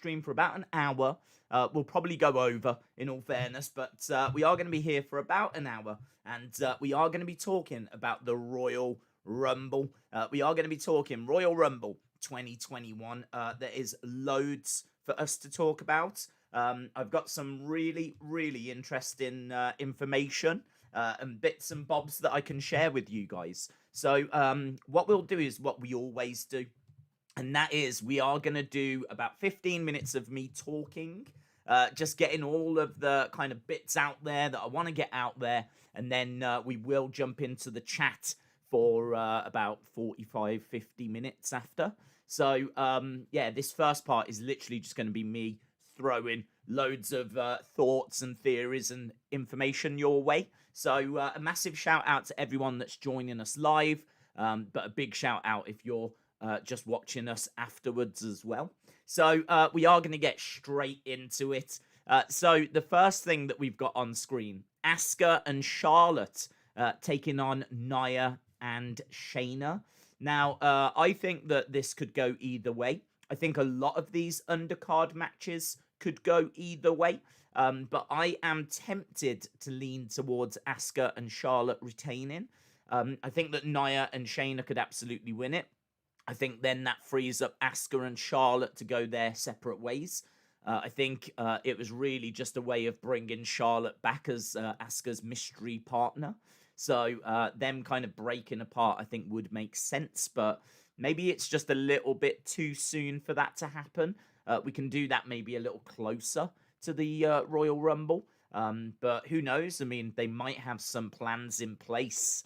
stream for about an hour. We'll probably go over, in all fairness, but we are going to be here for about an hour, and we are going to be talking about the Royal Rumble. We are going to be talking Royal Rumble 2021. There is loads for us to talk about. I've got some really, really interesting information and bits and bobs that I can share with you guys. So what we'll do is what we always do, and that is we are going to do about 15 minutes of me talking, just getting all of the kind of bits out there that I want to get out there, and then we will jump into the chat for about 45, 50 minutes after. So, yeah, this first part is literally just going to be me throwing loads of thoughts and theories and information your way. So, a massive shout out to everyone that's joining us live, but a big shout out if you're just watching us afterwards as well. So, we are going to get straight into it. So, the first thing that we've got on screen, Asuka and Charlotte taking on Nia and Shayna. Now, I think that this could go either way. I think a lot of these undercard matches could go either way. But I am tempted to lean towards Asuka and Charlotte retaining. I think that Nia and Shayna could absolutely win it. I think then that frees up Asuka and Charlotte to go their separate ways. I think it was really just a way of bringing Charlotte back as Asuka's mystery partner. So them kind of breaking apart, I think, would make sense. But maybe it's just a little bit too soon for that to happen. We can do that maybe a little closer to the Royal Rumble. But who knows? I mean, they might have some plans in place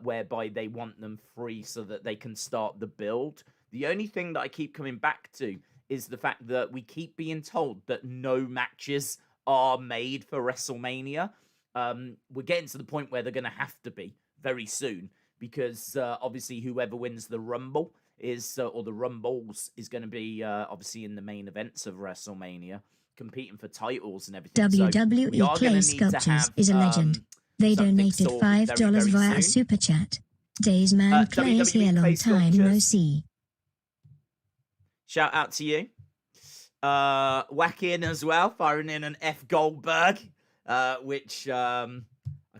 whereby they want them free so that they can start the build. The only thing that I keep coming back to is the fact that we keep being told that no matches are made for WrestleMania. We're getting to the point where they're going to have to be very soon, because obviously whoever wins the Rumble is, or the Rumbles, is going to be obviously in the main events of WrestleMania, competing for titles and everything. WWE Clay Sculptures is a legend. They donated $5 via Super Chat. Days man Clay is here, long time no see. Shout out to you. Whack in as well, firing in an F Goldberg. Which I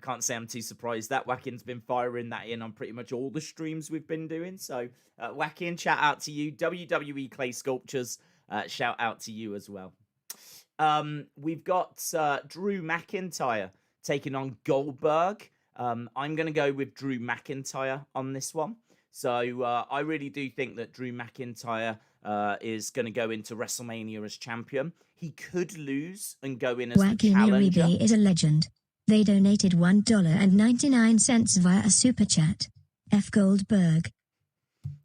can't say I'm too surprised that Whackin's been firing that in on pretty much all the streams we've been doing. So Whackin, shout out to you. WWE Clay Sculptures, shout out to you as well. We've got Drew McIntyre taking on Goldberg. I'm going to go with Drew McIntyre on this one. So I really do think that Drew McIntyre is going to go into WrestleMania as champion. He could lose and go in as the challenger. Wacky is a legend. They donated $1.99 via a Super Chat. F Goldberg.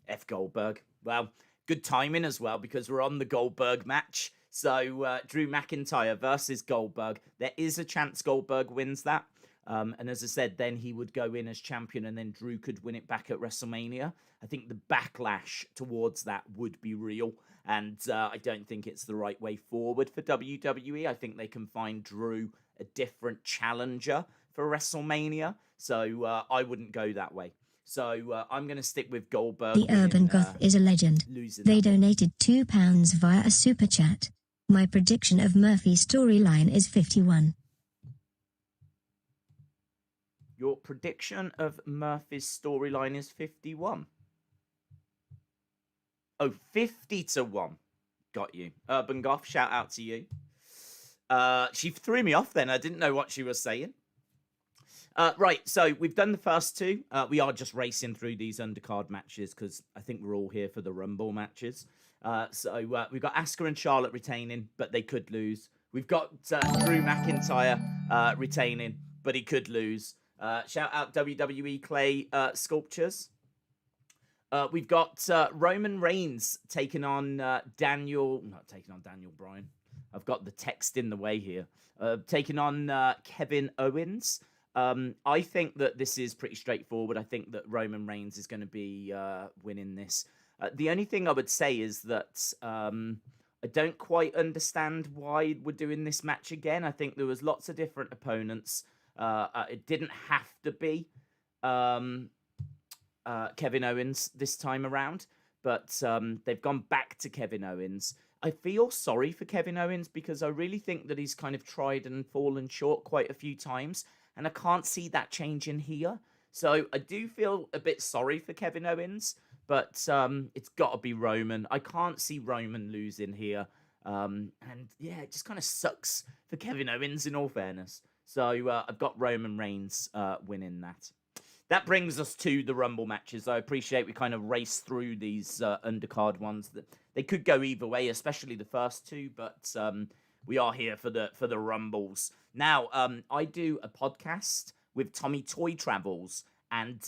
F Goldberg. Well, good timing as well, because we're on the Goldberg match. So Drew McIntyre versus Goldberg. There is a chance Goldberg wins that. And as I said, then he would go in as champion, and then Drew could win it back at WrestleMania. I think the backlash towards that would be real, and I don't think it's the right way forward for WWE. I think they can find Drew a different challenger for WrestleMania, so I wouldn't go that way. So I'm going to stick with Goldberg. The Urban Goth is a legend. They donated £2 via a Super Chat. My prediction of Murphy's storyline is 51. Your prediction of Murphy's storyline is 51. Oh, 50-1. Got you. Urban Goth, shout out to you. She threw me off then. I didn't know what she was saying. Right, so we've done the first two. We are just racing through these undercard matches because I think we're all here for the Rumble matches. So we've got Asuka and Charlotte retaining, but they could lose. We've got Drew McIntyre retaining, but he could lose. Shout out WWE Clay Sculptures. We've got Roman Reigns taking on not taking on Daniel Bryan. I've got the text in the way here. Taking on Kevin Owens. I think that this is pretty straightforward. I think that Roman Reigns is going to be winning this. The only thing I would say is that I don't quite understand why we're doing this match again. I think there was lots of different opponents. It didn't have to be Kevin Owens this time around, but they've gone back to Kevin Owens. I feel sorry for Kevin Owens because I really think that he's kind of tried and fallen short quite a few times, and I can't see that changing here. So I do feel a bit sorry for Kevin Owens, but it's got to be Roman. I can't see Roman losing here. And yeah, it just kind of sucks for Kevin Owens, in all fairness. So I've got Roman Reigns winning that. That brings us to the Rumble matches. I appreciate we kind of race through these undercard ones. That they could go either way, especially the first two, but we are here for the Rumbles. Now, I do a podcast with Tommy Toy Travels, and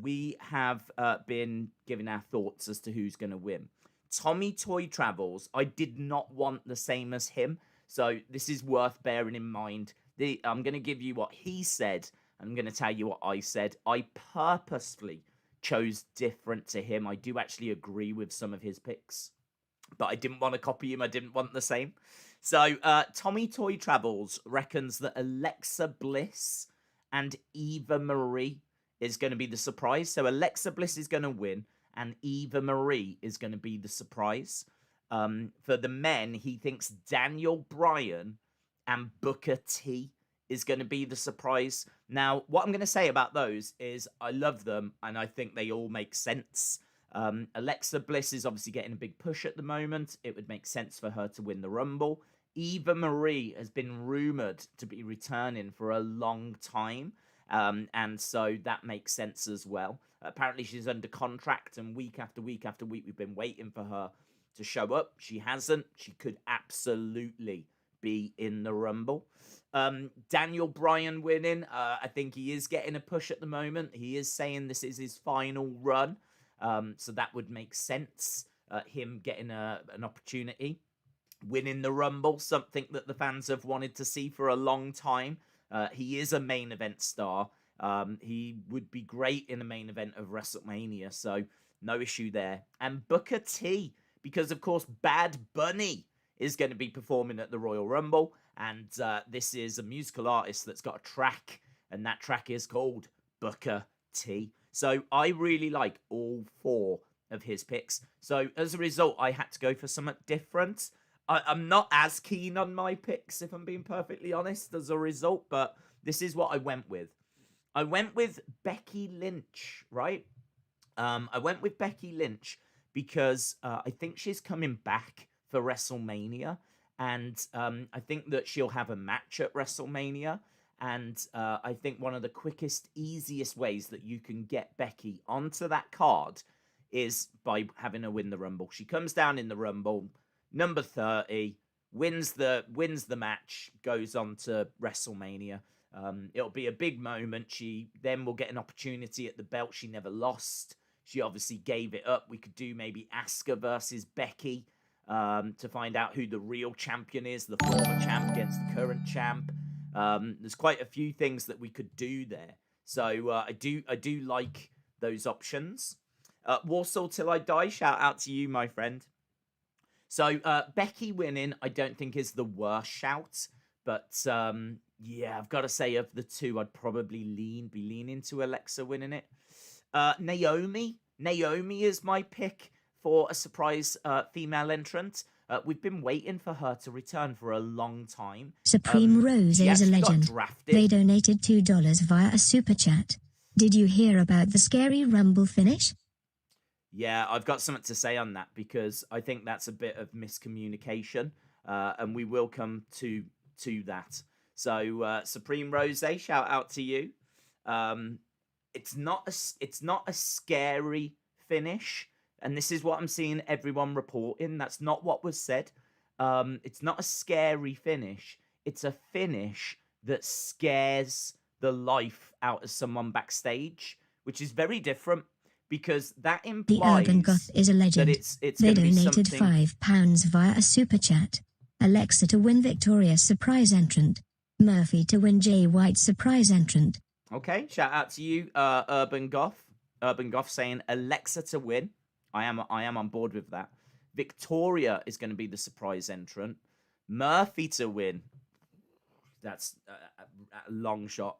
we have been giving our thoughts as to who's going to win. Tommy Toy Travels, I did not want the same as him, so this is worth bearing in mind. I'm going to give you what he said. I'm going to tell you what I said. I purposefully chose different to him. I do actually agree with some of his picks, but I didn't want to copy him. I didn't want the same. So Tommy Toy Travels reckons that Alexa Bliss and Eva Marie is going to be the surprise. So Alexa Bliss is going to win, and Eva Marie is going to be the surprise. For the men, he thinks Daniel Bryan and Booker T is going to be the surprise. Now, what I'm going to say about those is I love them, and I think they all make sense. Alexa Bliss is obviously getting a big push at the moment. It would make sense for her to win the Rumble. Eva Marie has been rumoured to be returning for a long time, and so that makes sense as well. Apparently, she's under contract, and week after week after week, we've been waiting for her to show up. She hasn't. She could absolutely be in the Rumble. Daniel Bryan winning. I think he is getting a push at the moment. He is saying this is his final run. So that would make sense. Him getting an opportunity. Winning the Rumble, something that the fans have wanted to see for a long time. He is a main event star. He would be great in a main event of WrestleMania. So no issue there. And Booker T, because of course Bad Bunny is going to be performing at the Royal Rumble. And this is a musical artist that's got a track, and that track is called Booker T. So I really like all four of his picks. So as a result, I had to go for something different. I'm not as keen on my picks, if I'm being perfectly honest, as a result, but this is what I went with. I went with Becky Lynch, right? I went with Becky Lynch because I think she's coming back for WrestleMania. And I think that she'll have a match at WrestleMania. And I think one of the quickest, easiest ways that you can get Becky onto that card is by having her win the Rumble. She comes down in the Rumble, number 30, wins the match, goes on to WrestleMania. It'll be a big moment. She then will get an opportunity at the belt she never lost. She obviously gave it up. We could do maybe Asuka versus Becky. To find out who the real champion is, the former champ against the current champ. There's quite a few things that we could do there. So I do like those options. Warsaw Till I Die, shout out to you, my friend. So Becky winning, I don't think is the worst shout. But yeah, I've got to say of the two, I'd probably be leaning to Alexa winning it. Naomi is my pick for a surprise female entrant. We've been waiting for her to return for a long time. Supreme Rose is a legend. They donated $2 via a super chat. Did you hear about the scary Rumble finish? Yeah, I've got something to say on that because I think that's a bit of miscommunication, and we will come to that. So Supreme Rose, shout out to you. It's not a scary finish. And this is what I'm seeing everyone reporting. That's not what was said. It's not a scary finish. It's a finish that scares the life out of someone backstage, which is very different because that implies the Urban Goth is a legend. That it's they donated £5 via a super chat. Alexa to win Victoria's surprise entrant. Murphy to win Jay White's surprise entrant. Okay, shout out to you, Urban Goth. Urban Goth saying Alexa to win. I am on board with that. Victoria is going to be the surprise entrant. Murphy to win. That's a long shot.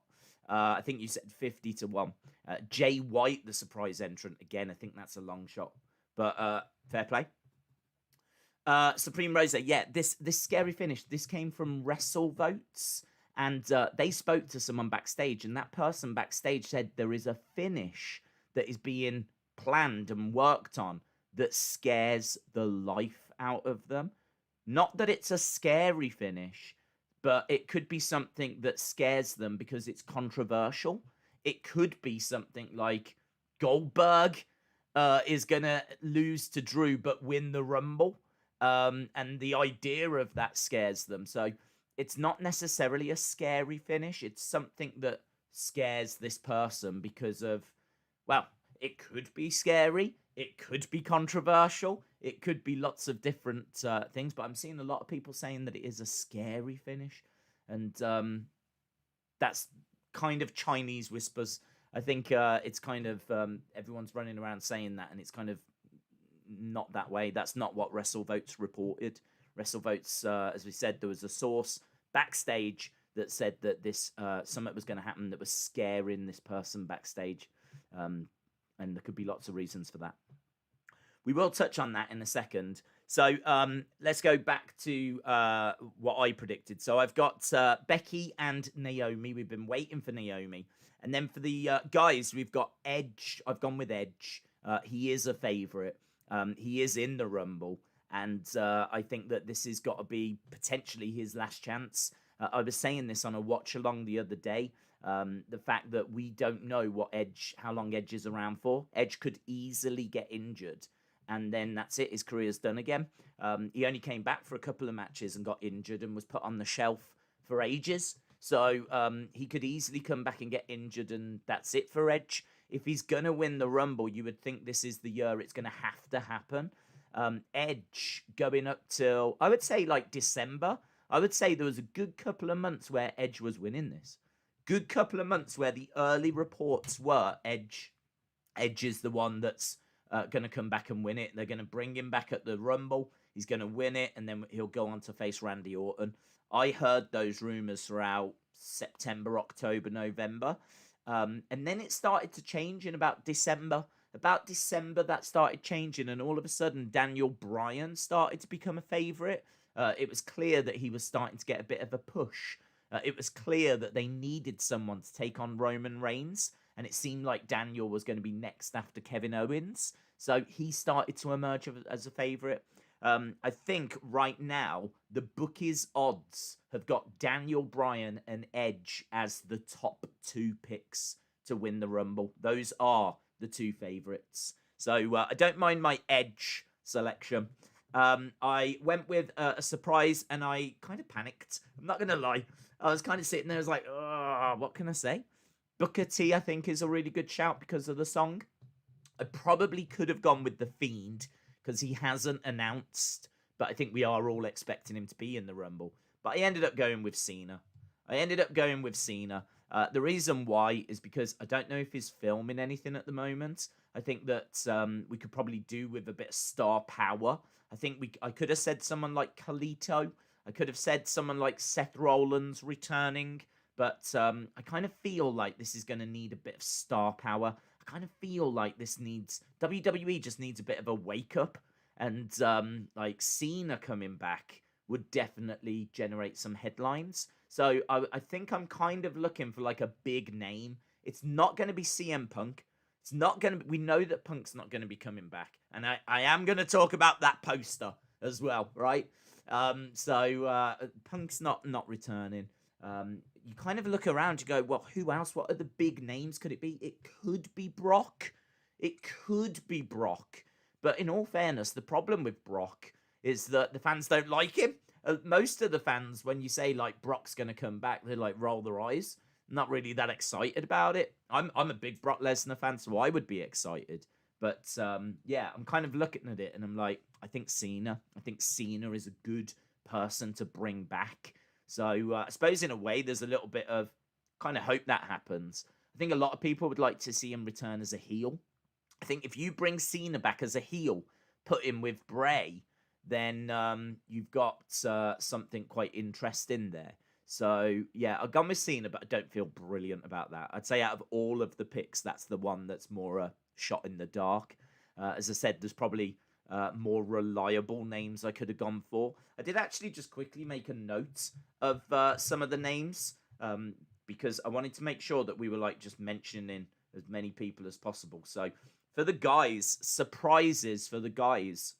I think you said 50-1. Jay White, the surprise entrant. Again, I think that's a long shot. But fair play. Supreme Rosa, yeah, this scary finish, this came from WrestleVotes, and they spoke to someone backstage, and that person backstage said there is a finish that is being planned and worked on that scares the life out of them. Not that it's a scary finish, but it could be something that scares them because it's controversial. It could be something like Goldberg is going to lose to Drew but win the Rumble. And the idea of that scares them. So it's not necessarily a scary finish. It's something that scares this person because of, well, it could be scary. It could be controversial. It could be lots of different things. But I'm seeing a lot of people saying that it is a scary finish. And that's kind of Chinese whispers. I think it's kind of everyone's running around saying that, and it's kind of not that way. That's not what WrestleVotes reported. WrestleVotes, as we said, there was a source backstage that said that this something was going to happen that was scaring this person backstage, and there could be lots of reasons for that. We will touch on that in a second. So let's go back to what I predicted. So I've got Becky and Naomi. We've been waiting for Naomi. And then for the guys, we've got Edge. I've gone with Edge. He is a favourite. He is in the Rumble, and I think that this has got to be potentially his last chance. I was saying this on a watch-along the other day, the fact that we don't know how long Edge is around for. Edge could easily get injured, and then that's it. His career's done again. He only came back for a couple of matches and got injured and was put on the shelf for ages. So he could easily come back and get injured, and that's it for Edge. If he's going to win the Rumble, you would think this is the year it's going to have to happen. Edge going up till, I would say, like December. I would say there was a good couple of months where Edge was winning this. Good couple of months where the early reports were Edge is the one that's going to come back and win it. They're going to bring him back at the Rumble. He's going to win it, and then he'll go on to face Randy Orton. I heard those rumors throughout September, October, November. And then it started to change in about December. About December, that started changing, and all of a sudden, Daniel Bryan started to become a favourite. It was clear that he was starting to get a bit of a push. It was clear that they needed someone to take on Roman Reigns, and it seemed like Daniel was going to be next after Kevin Owens. So he started to emerge as a favourite. I think right now, the bookies' odds have got Daniel Bryan and Edge as the top two picks to win the Rumble. Those are the two favourites. So I don't mind my Edge selection. I went with a surprise, and I kind of panicked. I'm not going to lie. I was kind of sitting there, I was like, oh, what can I say? Booker T, I think, is a really good shout because of the song. I probably could have gone with The Fiend, because he hasn't announced, but I think we are all expecting him to be in the Rumble. But I ended up going with Cena. The reason why is because I don't know if he's filming anything at the moment. I think that we could probably do with a bit of star power. I could have said someone like Khalito. I could have said someone like Seth Rollins returning. But I kind of feel like this is going to need a bit of star power. I kind of feel like WWE just needs a bit of a wake up, and like Cena coming back would definitely generate some headlines. So I think I'm kind of looking for like a big name. It's not going to be CM Punk. It's not going to. We know that Punk's not going to be coming back, and I am going to talk about that poster as well, right? So Punk's not returning. You kind of look around, you go, well, who else? What are the big names could it be? It could be Brock. But in all fairness, the problem with Brock is that the fans don't like him. Most of the fans, when you say, like, Brock's going to come back, they, like, roll their eyes. Not really that excited about it. I'm a big Brock Lesnar fan, so I would be excited. But, yeah, I'm kind of looking at it, and I'm like, I think Cena is a good person to bring back. So I suppose in a way there's a little bit of kind of hope that happens. I think a lot of people would like to see him return as a heel. I think if you bring Cena back as a heel, put him with Bray, then you've got something quite interesting there. So yeah, I've gone with Cena, but I don't feel brilliant about that. I'd say out of all of the picks, that's the one that's more a shot in the dark. As I said, there's probably more reliable names I could have gone for. I did actually just quickly make a note of some of the names because I wanted to make sure that we were like just mentioning as many people as possible. So for the guys, surprises for the guys,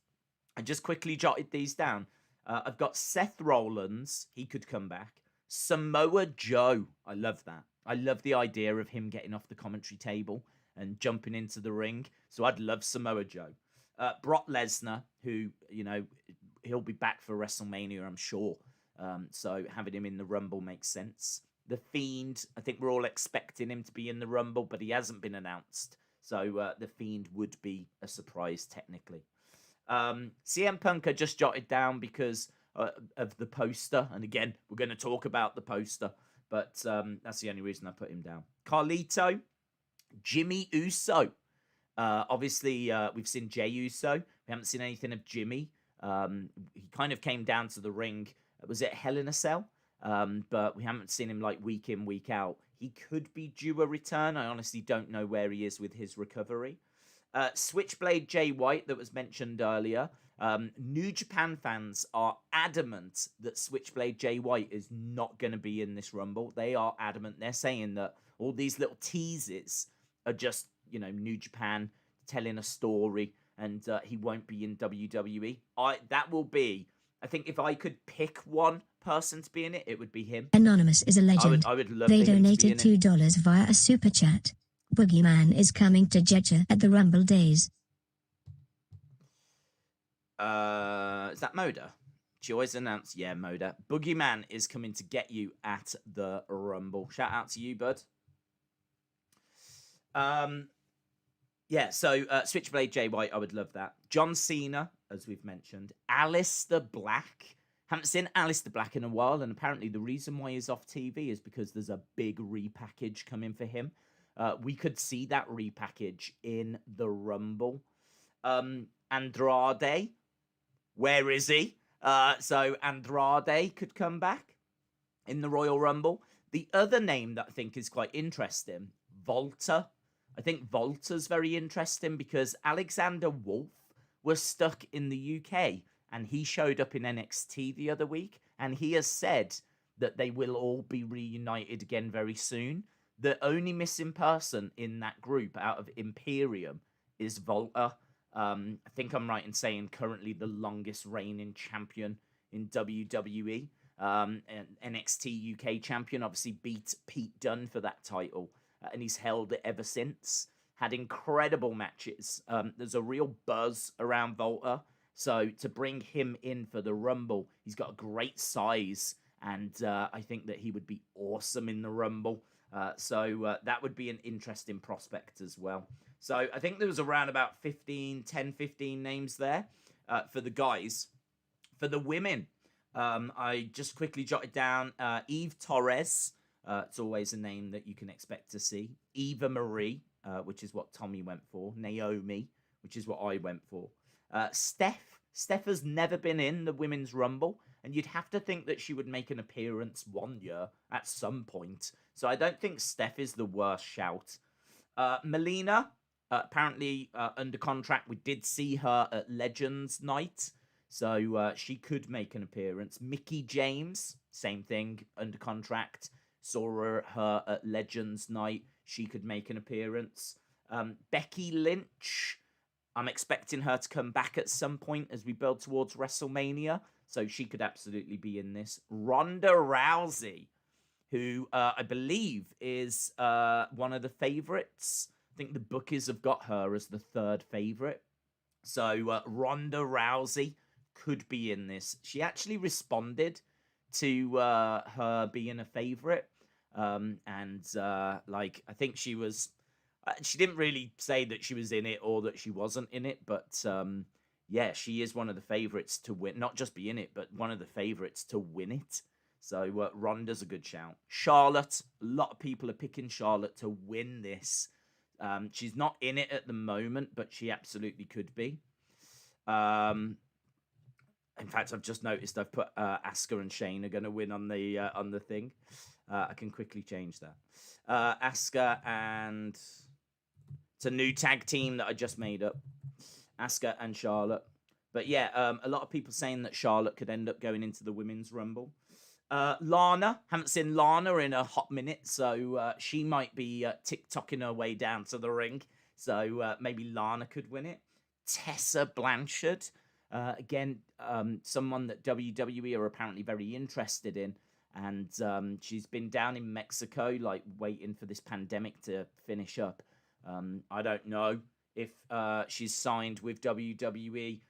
I just quickly jotted these down. I've got Seth Rollins. He could come back. Samoa Joe. I love that. I love the idea of him getting off the commentary table and jumping into the ring. So I'd love Samoa Joe. Brock Lesnar, who, you know, he'll be back for WrestleMania, I'm sure. So having him in the Rumble makes sense. The Fiend, I think we're all expecting him to be in the Rumble, but he hasn't been announced. So the Fiend would be a surprise technically. CM Punk I just jotted down because of the poster. And again, we're going to talk about the poster. But that's the only reason I put him down. Carlito, Jimmy Uso. Obviously, we've seen Jey Uso. We haven't seen anything of Jimmy. He kind of came down to the ring. Was it Hell in a Cell? But we haven't seen him like week in, week out. He could be due a return. I honestly don't know where he is with his recovery. Switchblade Jay White that was mentioned earlier. New Japan fans are adamant that Switchblade Jay White is not going to be in this Rumble. They are adamant. They're saying that all these little teases are just, you know, New Japan telling a story and he won't be in WWE. That will be, I think if I could pick one person to be in it, it would be him. Anonymous is a legend. I would love They for him to be donated in it. $2 via a super chat. Boogeyman is coming to Jeddah at the Rumble days. Is that Moda? She always announced, yeah, Moda. Boogeyman is coming to get you at the Rumble. Shout out to you, bud. Yeah, so Switchblade Jay White, I would love that. John Cena, as we've mentioned. Aleister Black. Haven't seen Aleister Black in a while, and apparently the reason why he's off TV is because there's a big repackage coming for him. We could see that repackage in the Rumble. Andrade, where is he? So Andrade could come back in the Royal Rumble. The other name that I think is quite interesting, Volta. I think Volta's very interesting because Alexander Wolf was stuck in the UK and he showed up in NXT the other week and he has said that they will all be reunited again very soon. The only missing person in that group out of Imperium is Volta. I think I'm right in saying currently the longest reigning champion in WWE. And NXT UK champion, obviously beat Pete Dunne for that title. And he's held it ever since. Had incredible matches. There's a real buzz around Volta. So to bring him in for the Rumble, he's got a great size. And I think that he would be awesome in the Rumble. So that would be an interesting prospect as well. So I think there was around about 15 names there for the guys. For the women, I just quickly jotted down Eve Torres. It's always a name that you can expect to see. Eva Marie, which is what Tommy went for. Naomi, which is what I went for. Steph. Steph has never been in the Women's Rumble. And you'd have to think that she would make an appearance one year at some point. So I don't think Steph is the worst shout. Melina, apparently under contract. We did see her at Legends Night. So she could make an appearance. Mickie James, same thing, under contract. Saw her at Legends Night. She could make an appearance. Becky Lynch, I'm expecting her to come back at some point as we build towards WrestleMania. So she could absolutely be in this. Ronda Rousey, who I believe is one of the favorites. I think the bookies have got her as the third favorite. So Ronda Rousey could be in this. She actually responded to her being a favorite. Like, I think she was... she didn't really say that she was in it or that she wasn't in it, but... yeah, she is one of the favorites to win. Not just be in it, but one of the favorites to win it. So Ronda's a good shout. Charlotte, a lot of people are picking Charlotte to win this. She's not in it at the moment, but she absolutely could be. In fact, I've just noticed I've put Asuka and Shane are going to win on the thing. I can quickly change that. Asuka and... It's a new tag team that I just made up. Asuka and Charlotte. But yeah, a lot of people saying that Charlotte could end up going into the Women's Rumble. Lana, haven't seen Lana in a hot minute, so she might be TikToking her way down to the ring. So maybe Lana could win it. Tessa Blanchard, again, someone that WWE are apparently very interested in. And she's been down in Mexico, like waiting for this pandemic to finish up. I don't know if she's signed with WWE.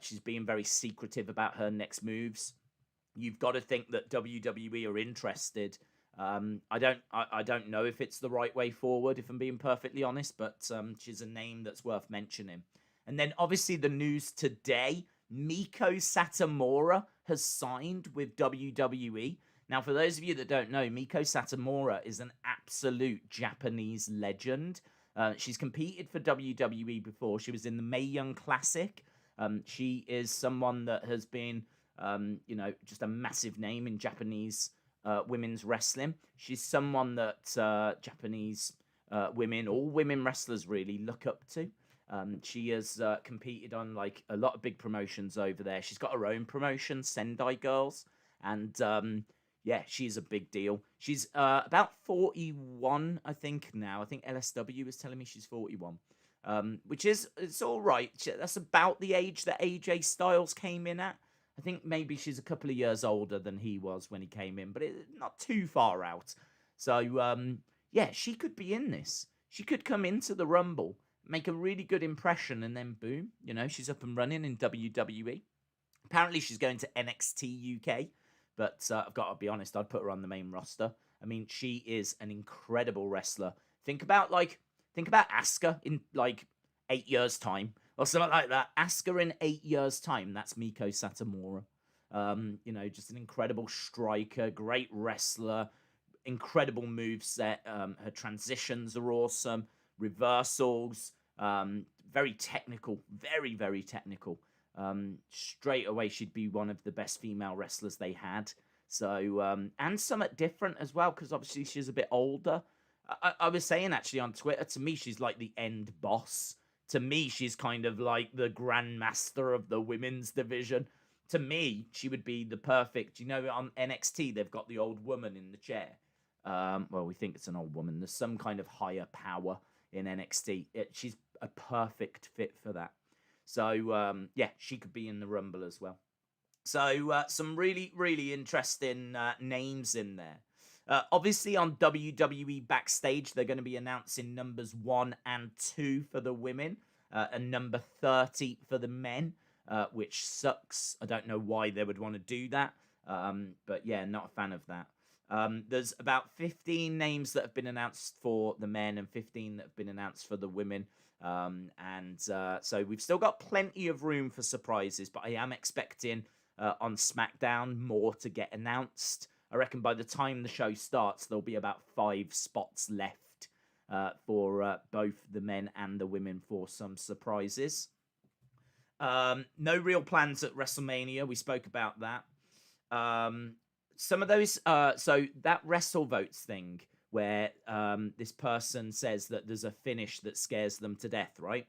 She's being very secretive about her next moves. You've got to think that WWE are interested. I don't know if it's the right way forward, if I'm being perfectly honest, but she's a name that's worth mentioning. And then obviously the news today, Miko Satomura has signed with WWE. Now, for those of you that don't know, Miko Satomura is an absolute Japanese legend. She's competed for WWE before. She was in the Mae Young Classic. She is someone that has been, just a massive name in Japanese women's wrestling. She's someone that Japanese women, all women wrestlers really look up to. She has competed on like a lot of big promotions over there. She's got her own promotion, Sendai Girls, and yeah, she's a big deal. She's about 41, I think, now. I think LSW was telling me she's 41, which is, it's all right. That's about the age that AJ Styles came in at. I think maybe she's a couple of years older than he was when he came in, but not too far out. So, yeah, she could be in this. She could come into the Rumble, make a really good impression, and then boom, she's up and running in WWE. Apparently, she's going to NXT UK. But I've got to be honest, I'd put her on the main roster. I mean, she is an incredible wrestler. Think about Asuka in like 8 years' time or something like that. Asuka in 8 years' time. That's Miko Satomura. Just an incredible striker, great wrestler, incredible moveset. Her transitions are awesome. Reversals, very technical, very, very technical. Straight away, she'd be one of the best female wrestlers they had. So, and somewhat different as well, because obviously she's a bit older. I was saying actually on Twitter, to me, she's like the end boss. To me, she's kind of like the grandmaster of the women's division. To me, she would be the perfect, on NXT, they've got the old woman in the chair. Well, we think it's an old woman. There's some kind of higher power in NXT. She's a perfect fit for that. So, yeah, she could be in the Rumble as well. So, some really, really interesting names in there. Obviously, on WWE Backstage, they're going to be announcing numbers 1 and 2 for the women, and number 30 for the men, which sucks. I don't know why they would want to do that, but yeah, not a fan of that. There's about 15 names that have been announced for the men and 15 that have been announced for the women. So we've still got plenty of room for surprises, but I am expecting on SmackDown more to get announced. I reckon by the time the show starts, there'll be about 5 spots left for both the men and the women for some surprises. No real plans at WrestleMania. We spoke about that. Some of those, so that WrestleVotes thing, where this person says that there's a finish that scares them to death, right?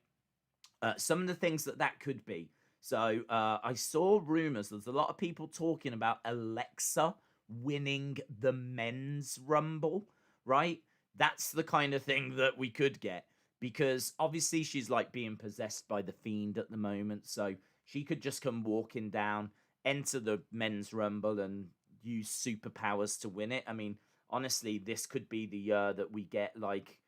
Some of the things that could be. So I saw rumors, there's a lot of people talking about Alexa winning the men's Rumble, right? That's the kind of thing that we could get, because obviously she's like being possessed by the Fiend at the moment, so she could just come walking down, enter the men's Rumble, and use superpowers to win it. I mean, honestly, this could be the year that we get like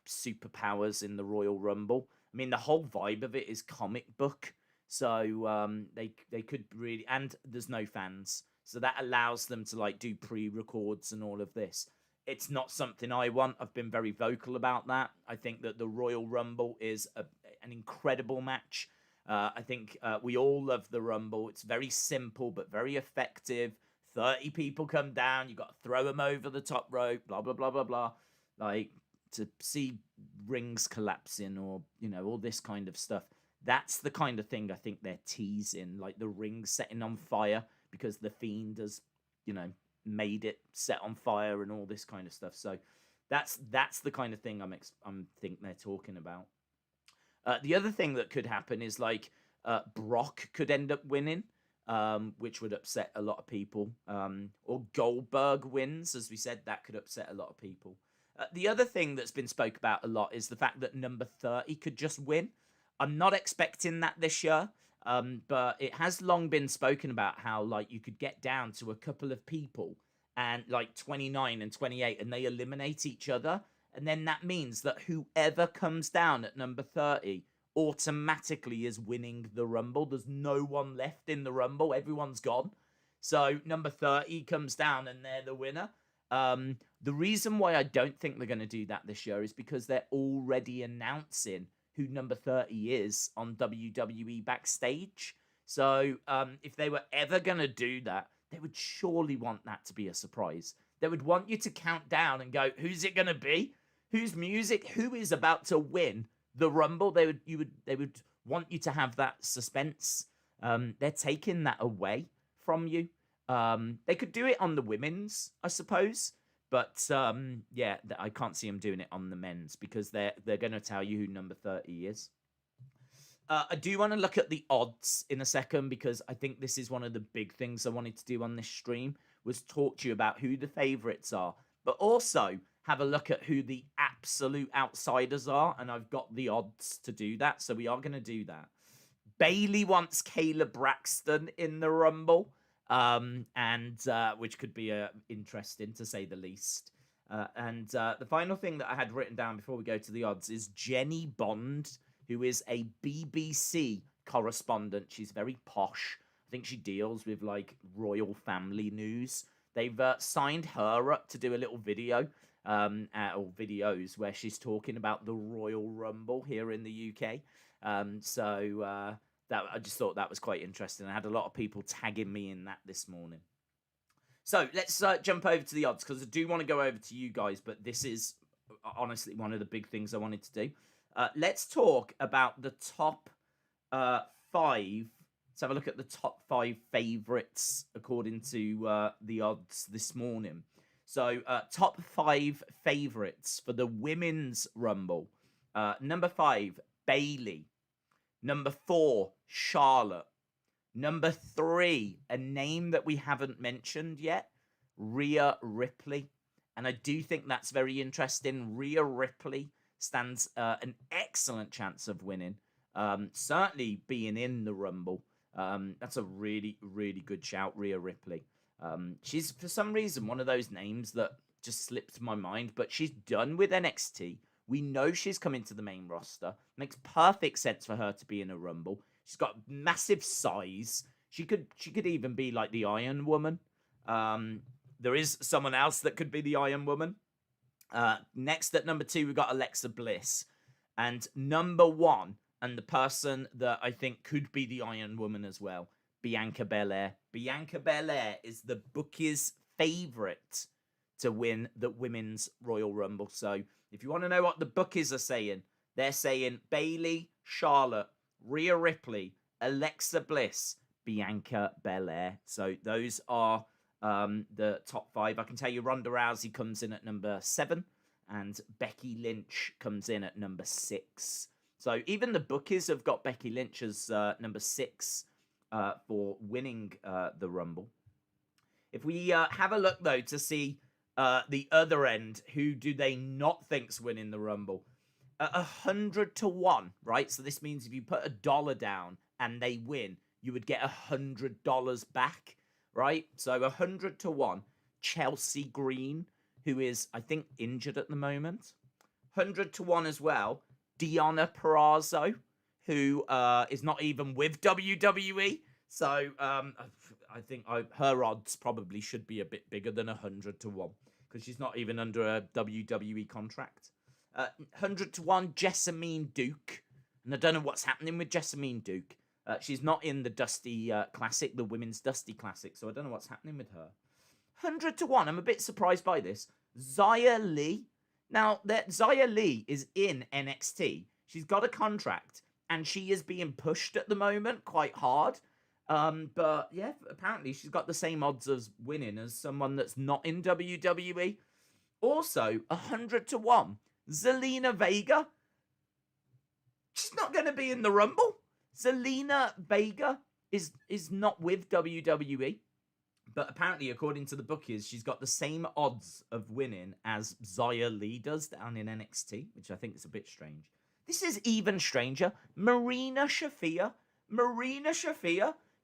superpowers in the Royal Rumble. I mean, the whole vibe of it is comic book, so they could really, and there's no fans, so that allows them to like do pre-records and all of this. It's not something I want. I've been very vocal about that. I think that the Royal Rumble is an incredible match. I think we all love the Rumble. It's very simple but very effective. 30 people come down, you got to throw them over the top rope, blah, blah, blah, blah, blah. Like, to see rings collapsing or, all this kind of stuff. That's the kind of thing I think they're teasing, like the ring setting on fire because the Fiend has, made it set on fire and all this kind of stuff. So that's the kind of thing I'm think they're talking about. The other thing that could happen is like Brock could end up winning, which would upset a lot of people. Or Goldberg wins, as we said, that could upset a lot of people. The other thing that's been spoke about a lot is the fact that number 30 could just win. I'm not expecting that this year, but it has long been spoken about how, like, you could get down to a couple of people and, like, 29 and 28, and they eliminate each other. And then that means that whoever comes down at number 30 automatically is winning the Rumble. There's no one left in the Rumble. Everyone's gone. So number 30 comes down and they're the winner. The reason why I don't think they're going to do that this year is because they're already announcing who number 30 is on WWE Backstage. So if they were ever going to do that, they would surely want that to be a surprise. They would want you to count down and go, who's it going to be? Whose music? Who is about to win the Rumble? They would want you to have that suspense. They're taking that away from you. They could do it on the women's, I suppose, but yeah, I can't see them doing it on the men's because they're going to tell you who number 30 is. I do want to look at the odds in a second because I think this is one of the big things I wanted to do on this stream was talk to you about who the favourites are, but also have a look at who the absolute outsiders are, and I've got the odds to do that, so we are going to do that. Bayley wants Kayla Braxton in the Rumble, and which could be interesting to say the least. And the final thing that I had written down before we go to the odds is Jenny Bond, who is a BBC correspondent. She's very posh. I think she deals with, like, royal family news. They've signed her up to do a little video, or videos, where she's talking about the Royal Rumble here in the UK. So that I just thought that was quite interesting. I had a lot of people tagging me in that this morning. So let's jump over to the odds, because I do want to go over to you guys, but this is honestly one of the big things I wanted to do. Let's talk about the top 5. Let's have a look at the top 5 favourites according to the odds this morning. So top 5 favourites for the Women's Rumble. Number 5, Bayley. Number 4, Charlotte. Number 3, a name that we haven't mentioned yet, Rhea Ripley. And I do think that's very interesting. Rhea Ripley stands an excellent chance of winning. Certainly being in the Rumble. That's a really, really good shout, Rhea Ripley. She's, for some reason, one of those names that just slipped my mind, but she's done with NXT. We know she's coming to the main roster. Makes perfect sense for her to be in a Rumble. She's got massive size. She could even be like the Iron Woman. There is someone else that could be the Iron Woman. Next at number 2, we've got Alexa Bliss. And number 1, and the person that I think could be the Iron Woman as well, Bianca Belair. Bianca Belair is the bookies' favourite to win the Women's Royal Rumble. So if you want to know what the bookies are saying, they're saying Bayley, Charlotte, Rhea Ripley, Alexa Bliss, Bianca Belair. So those are the top 5. I can tell you Ronda Rousey comes in at number 7 and Becky Lynch comes in at number 6. So even the bookies have got Becky Lynch as number 6 for winning the Rumble. If we have a look, though, to see the other end, who do they not think's winning the Rumble? 100 to 1, right? So this means if you put $1 down and they win, you would get $100 back, right? So 100 to 1. Chelsea Green, who is, I think, injured at the moment. 100 to 1 as well. Deonna Purrazzo, who is not even with WWE. So I think her odds probably should be a bit bigger than 100 to 1 because she's not even under a WWE contract. 100 to 1, Jessamine Duke. And I don't know what's happening with Jessamine Duke. She's not in the Dusty Classic, the Women's Dusty Classic, so I don't know what's happening with her. 100 to 1, I'm a bit surprised by this. Xia Li. Now, Xia Li is in NXT. She's got a contract, and she is being pushed at the moment quite hard. But, yeah, apparently she's got the same odds of winning as someone that's not in WWE. Also, 100 to 1, Zelina Vega. She's not going to be in the Rumble. Zelina Vega is not with WWE, but apparently, according to the bookies, she's got the same odds of winning as Xia Li does down in NXT, which I think is a bit strange. This is even stranger. Marina Shafir,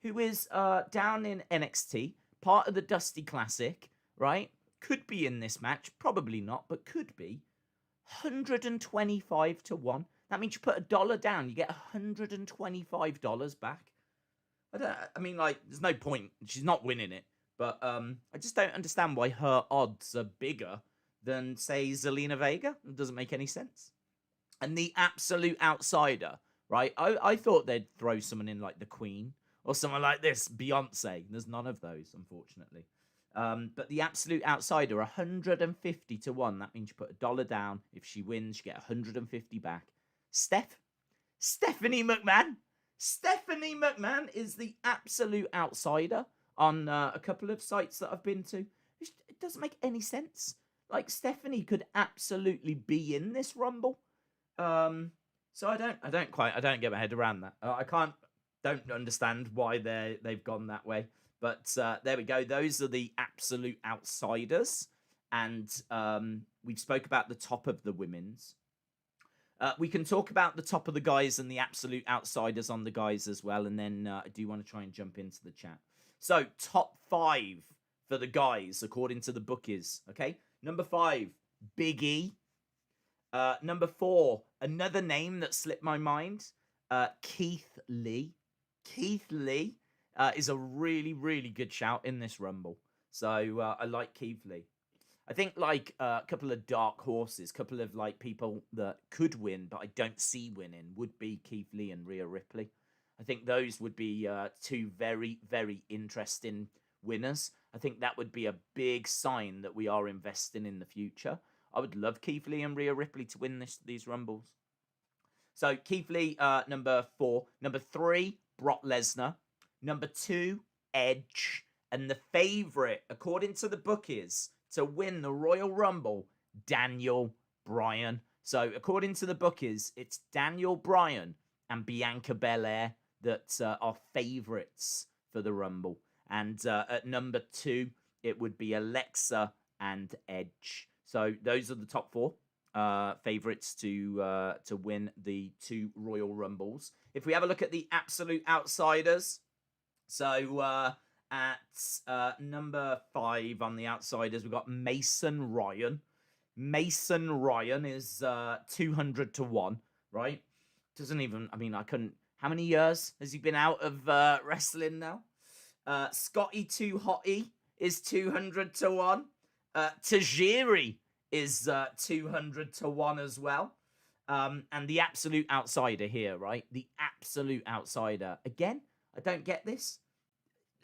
who is down in NXT, part of the Dusty Classic, right? Could be in this match, probably not, but could be. 125 to 1. That means you put $1 down, you get $125 back. I mean, like, there's no point. She's not winning it. But I just don't understand why her odds are bigger than, say, Zelina Vega. It doesn't make any sense. And the absolute outsider, right? I thought they'd throw someone in like the Queen or someone like this, Beyonce. There's none of those, unfortunately. But the absolute outsider, 150 to 1. That means you put $1 down. If she wins, you get 150 back. Stephanie McMahon. Stephanie McMahon is the absolute outsider on a couple of sites that I've been to. It doesn't make any sense. Like, Stephanie could absolutely be in this Rumble. So I don't get my head around that. Don't understand why they've gone that way. But there we go. Those are the absolute outsiders. And we've spoke about the top of the women's. We can talk about the top of the guys and the absolute outsiders on the guys as well. And then I do want to try and jump into the chat. So, top 5 for the guys, according to the bookies. Okay? Number 5, Big E. Number 4, another name that slipped my mind, Keith Lee. Keith Lee is a really, really good shout in this Rumble. So, I like Keith Lee. I think, like, a couple of dark horses, couple of, like, people that could win, but I don't see winning, would be Keith Lee and Rhea Ripley. I think those would be 2 very, very interesting winners. I think that would be a big sign that we are investing in the future. I would love Keith Lee and Rhea Ripley to win these Rumbles. So, Keith Lee, number 4. Number 3, Brock Lesnar. Number 2, Edge. And the favourite, according to the bookies, to win the Royal Rumble, Daniel Bryan. So, according to the bookies, it's Daniel Bryan and Bianca Belair that are favourites for the Rumble. And at number 2, it would be Alexa and Edge. So those are the top 4 favourites to win the 2 Royal Rumbles. If we have a look at the absolute outsiders, so at number 5 on the outsiders, we've got Mason Ryan. Mason Ryan is 200 to 1, right? Doesn't even, I mean, I couldn't. How many years has he been out of wrestling now? Scotty 2 Hottie is 200 to 1. Tajiri is 200 to 1 as well. And the absolute outsider here, right? The absolute outsider. Again, I don't get this.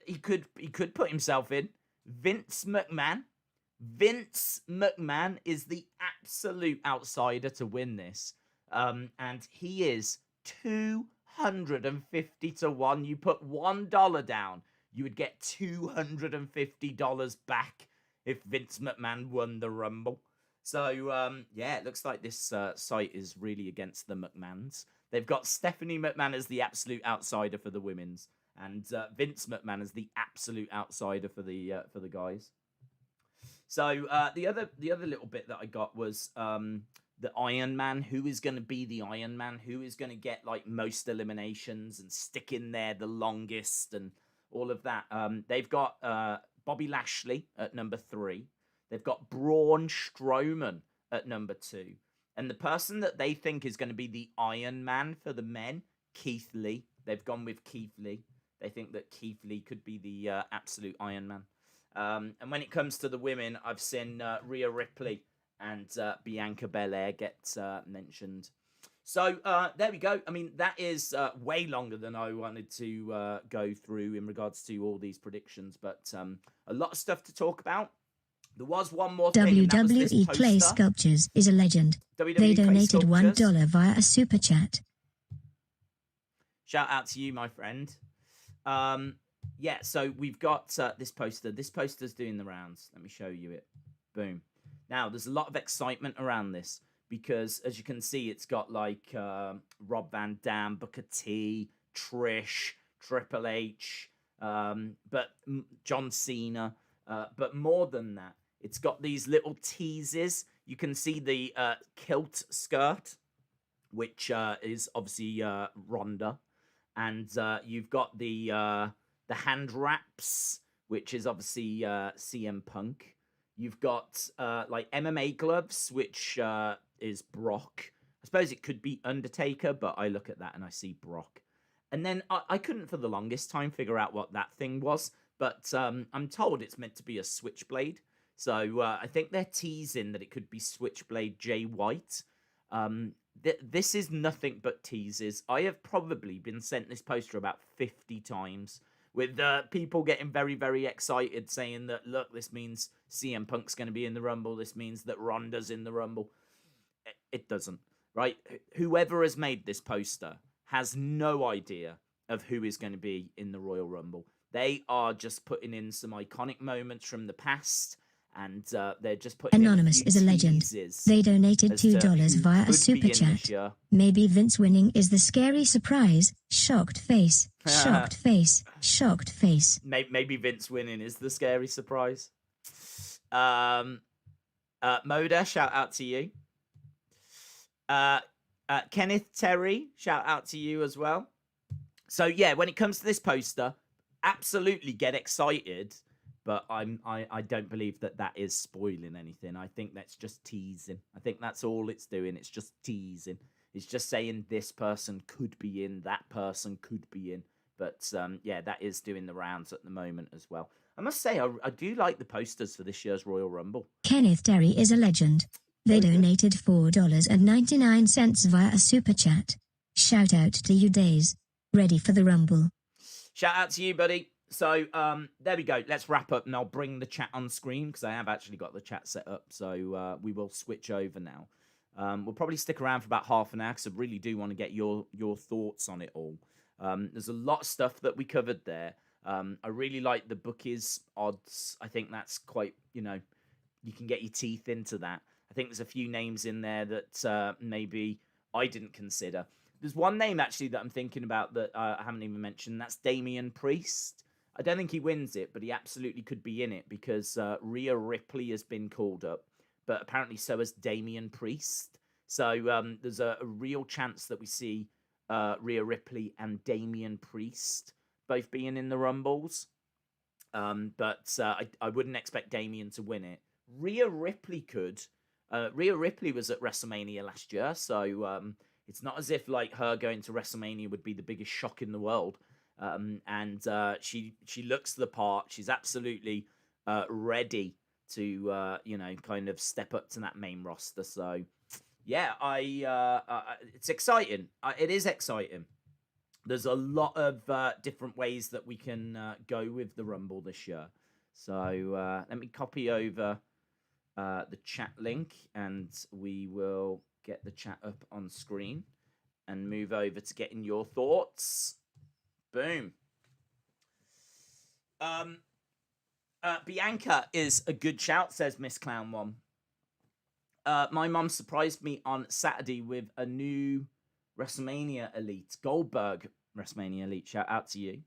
He could put himself in. Vince McMahon. Vince McMahon is the absolute outsider to win this. And he is 250 to 1. You put $1 down, you would get $250 back if Vince McMahon won the Rumble. So, yeah, it looks like this site is really against the McMahons. They've got Stephanie McMahon as the absolute outsider for the women's, and Vince McMahon as the absolute outsider for the guys. So, the other little bit that I got was the Iron Man. Who is going to be the Iron Man? Who is going to get like most eliminations and stick in there the longest and all of that? They've got Bobby Lashley at number 3. They've got Braun Strowman at number 2. And the person that they think is going to be the Iron Man for the men, Keith Lee. They've gone with Keith Lee. They think that Keith Lee could be the absolute Iron Man. And when it comes to the women, I've seen Rhea Ripley and Bianca Belair get mentioned. So there we go. I mean, that is way longer than I wanted to go through in regards to all these predictions. But a lot of stuff to talk about. There was one more thing. WWE Clay Sculptures is a legend. They donated $1 via a super chat. Shout out to you, my friend. Yeah, so we've got this poster. This poster's doing the rounds. Let me show you it. Boom. Now, there's a lot of excitement around this because, as you can see, it's got like Rob Van Dam, Booker T, Trish, Triple H, but John Cena. But more than that, it's got these little teases. You can see the kilt skirt, which is obviously Ronda, and you've got the hand wraps, which is obviously CM Punk. You've got like MMA gloves, which is Brock. I suppose it could be Undertaker, but I look at that and I see Brock. And then I couldn't for the longest time figure out what that thing was, but I'm told it's meant to be a switchblade. So I think they're teasing that it could be Switchblade Jay White. This is nothing but teases. I have probably been sent this poster about 50 times with people getting very, very excited saying that, look, this means CM Punk's going to be in the Rumble. This means that Ronda's in the Rumble. It doesn't, right? Whoever has made this poster has no idea of who is going to be in the Royal Rumble. They are just putting in some iconic moments from the past, and they're just putting Anonymous in a is a legend. They donated $2 via a super chat. Maybe Vince winning is the scary surprise. Shocked face. Shocked face. Shocked face. Maybe Vince winning is the scary surprise. Moda, shout out to you. Kenneth Terry, shout out to you as well. So yeah, when it comes to this poster, absolutely get excited. But I don't believe that is spoiling anything. I think that's just teasing. I think that's all it's doing. It's just teasing. It's just saying this person could be in, that person could be in. But yeah, that is doing the rounds at the moment as well. I must say, I do like the posters for this year's Royal Rumble. Kenneth Terry is a legend. They donated $4.99 via a super chat. Shout out to you, Days. Ready for the Rumble. Shout out to you, buddy. So there we go. Let's wrap up, and I'll bring the chat on screen because I have actually got the chat set up. So we will switch over now. We'll probably stick around for about half an hour because I really do want to get your thoughts on it all. There's a lot of stuff that we covered there. I really like the bookies odds. I think that's quite, you can get your teeth into that. I think there's a few names in there that maybe I didn't consider. There's one name actually that I'm thinking about that I haven't even mentioned. That's Damian Priest. I don't think he wins it, but he absolutely could be in it because Rhea Ripley has been called up, but apparently so has Damian Priest. So there's a real chance that we see Rhea Ripley and Damian Priest both being in the Rumbles. But I wouldn't expect Damian to win it. Rhea Ripley could. Rhea Ripley was at WrestleMania last year, so it's not as if like her going to WrestleMania would be the biggest shock in the world. And she looks the part. She's absolutely ready to kind of step up to that main roster. So yeah, it's exciting. It is exciting. There's a lot of different ways that we can go with the Rumble this year. So let me copy over the chat link, and we will get the chat up on screen and move over to getting your thoughts. Boom. Bianca is a good shout, says Miss Clown One. My mum surprised me on Saturday with a new WrestleMania Elite. Goldberg WrestleMania Elite. Shout out to you.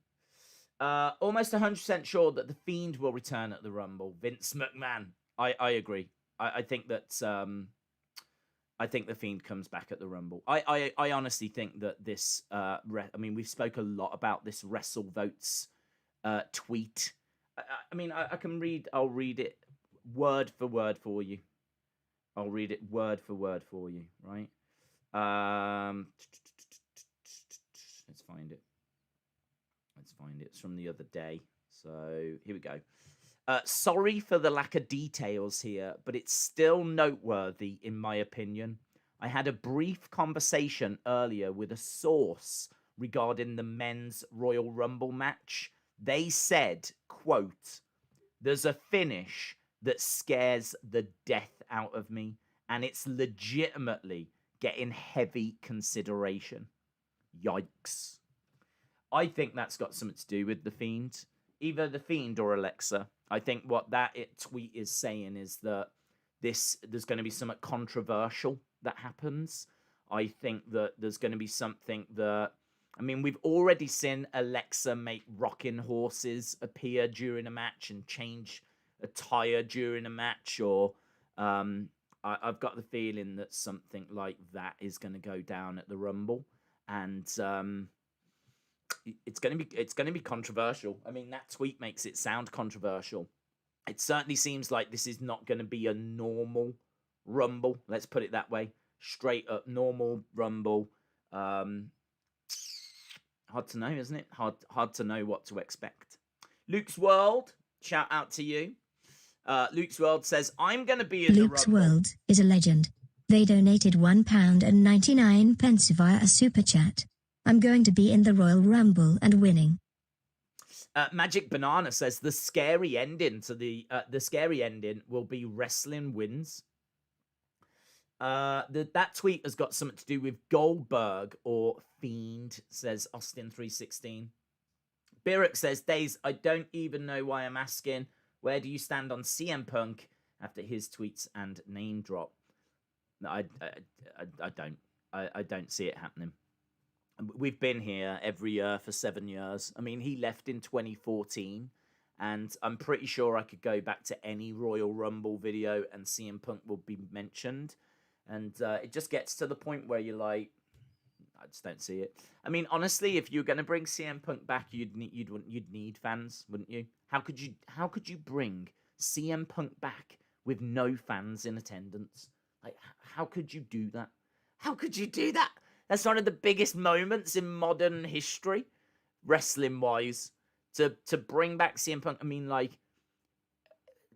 Almost 100% sure that the Fiend will return at the Rumble. Vince McMahon. I agree. I think that I think the Fiend comes back at the Rumble. I honestly think that this. We've spoke a lot about this WrestleVotes tweet. I can read. I'll read it word for word for you. I'll read it word for word for you. Right. Let's find it. It's from the other day. So here we go. Sorry for the lack of details here, but it's still noteworthy in my opinion. I had a brief conversation earlier with a source regarding the men's Royal Rumble match. They said, quote, "There's a finish that scares the death out of me, and it's legitimately getting heavy consideration." Yikes. I think that's got something to do with the Fiend. Either the Fiend or Alexa. I think what that tweet is saying is that there's going to be something controversial that happens. I think that there's going to be something that I mean, we've already seen Alexa make rocking horses appear during a match and change attire during a match, or I've got the feeling that something like that is going to go down at the Rumble, and it's going to be controversial. I mean, that tweet makes it sound controversial. It certainly seems like this is not going to be a normal Rumble. Let's put it that way. Straight up normal Rumble. Hard to know, isn't it? Hard to know what to expect. Luke's World, shout out to you. Luke's World says, I'm going to be in Luke's the Rumble. World is a legend. They donated £1.99 via a super chat. I'm going to be in the Royal Rumble and winning. Magic Banana says the scary ending to the scary ending will be wrestling wins. That tweet has got something to do with Goldberg or Fiend, says Austin316. Birrick says, Days, I don't even know why I'm asking. Where do you stand on CM Punk after his tweets and name drop? No, I don't. I don't see it happening. We've been here every year for 7 years. I mean, he left in 2014, and I'm pretty sure I could go back to any Royal Rumble video and CM Punk will be mentioned. And it just gets to the point where you're like, I just don't see it. I mean, honestly, if you're going to bring CM Punk back, you'd need fans, wouldn't you? How could you bring CM Punk back with no fans in attendance? Like, how could you do that? How could you do that? That's one of the biggest moments in modern history, wrestling-wise, to bring back CM Punk. I mean, like,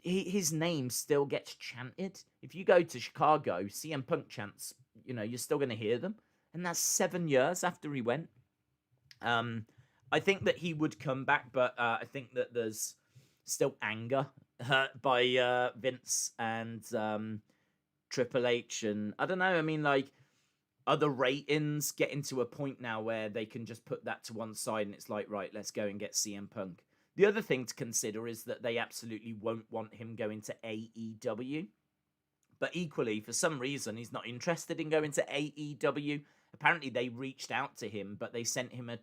his name still gets chanted. If you go to Chicago, CM Punk chants, you're still going to hear them. And that's 7 years after he went. I think that he would come back, but I think that there's still anger by Vince and Triple H. And I don't know, I mean, like, are the ratings getting to a point now where they can just put that to one side and it's like, right, let's go and get CM Punk? The other thing to consider is that they absolutely won't want him going to AEW. But equally, for some reason, he's not interested in going to AEW. Apparently, they reached out to him, but they sent him a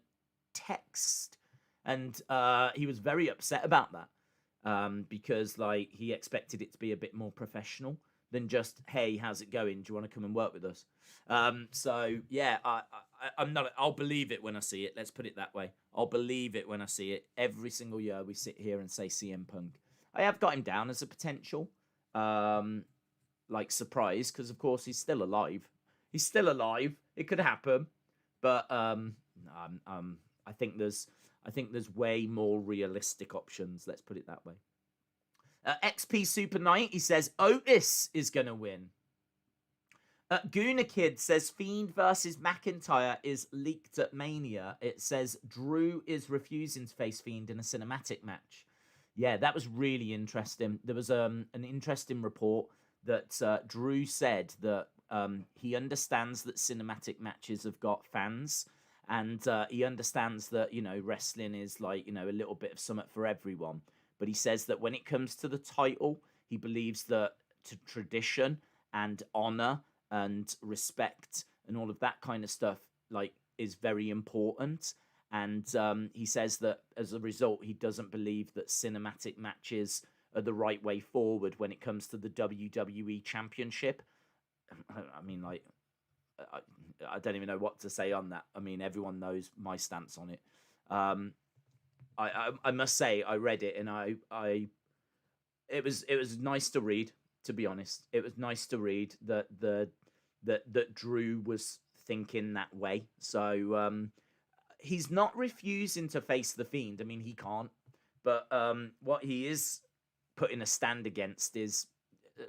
text. And he was very upset about that. Because, like, he expected it to be a bit more professional than just, hey, how's it going? Do you want to come and work with us? So, yeah, I'm not. I'll believe it when I see it. Let's put it that way. I'll believe it when I see it. Every single year we sit here and say CM Punk. I have got him down as a potential, surprise, because, of course, he's still alive. He's still alive. It could happen. But I think there's way more realistic options. Let's put it that way. XP Super Knight, he says, Otis is going to win. Gooner Kid says, Fiend versus McIntyre is leaked at Mania. It says, Drew is refusing to face Fiend in a cinematic match. Yeah, that was really interesting. There was an interesting report that Drew said that he understands that cinematic matches have got fans. And he understands that, wrestling is like, a little bit of something for everyone. But he says that when it comes to the title, he believes that tradition and honor and respect and all of that kind of stuff, like, is very important. And he says that as a result, he doesn't believe that cinematic matches are the right way forward when it comes to the WWE Championship. I mean, like, I don't even know what to say on that. I mean, everyone knows my stance on it. I must say, I read it and it was nice to read. To be honest, it was nice to read that Drew was thinking that way. So he's not refusing to face the Fiend. I mean, he can't. But what he is putting a stand against is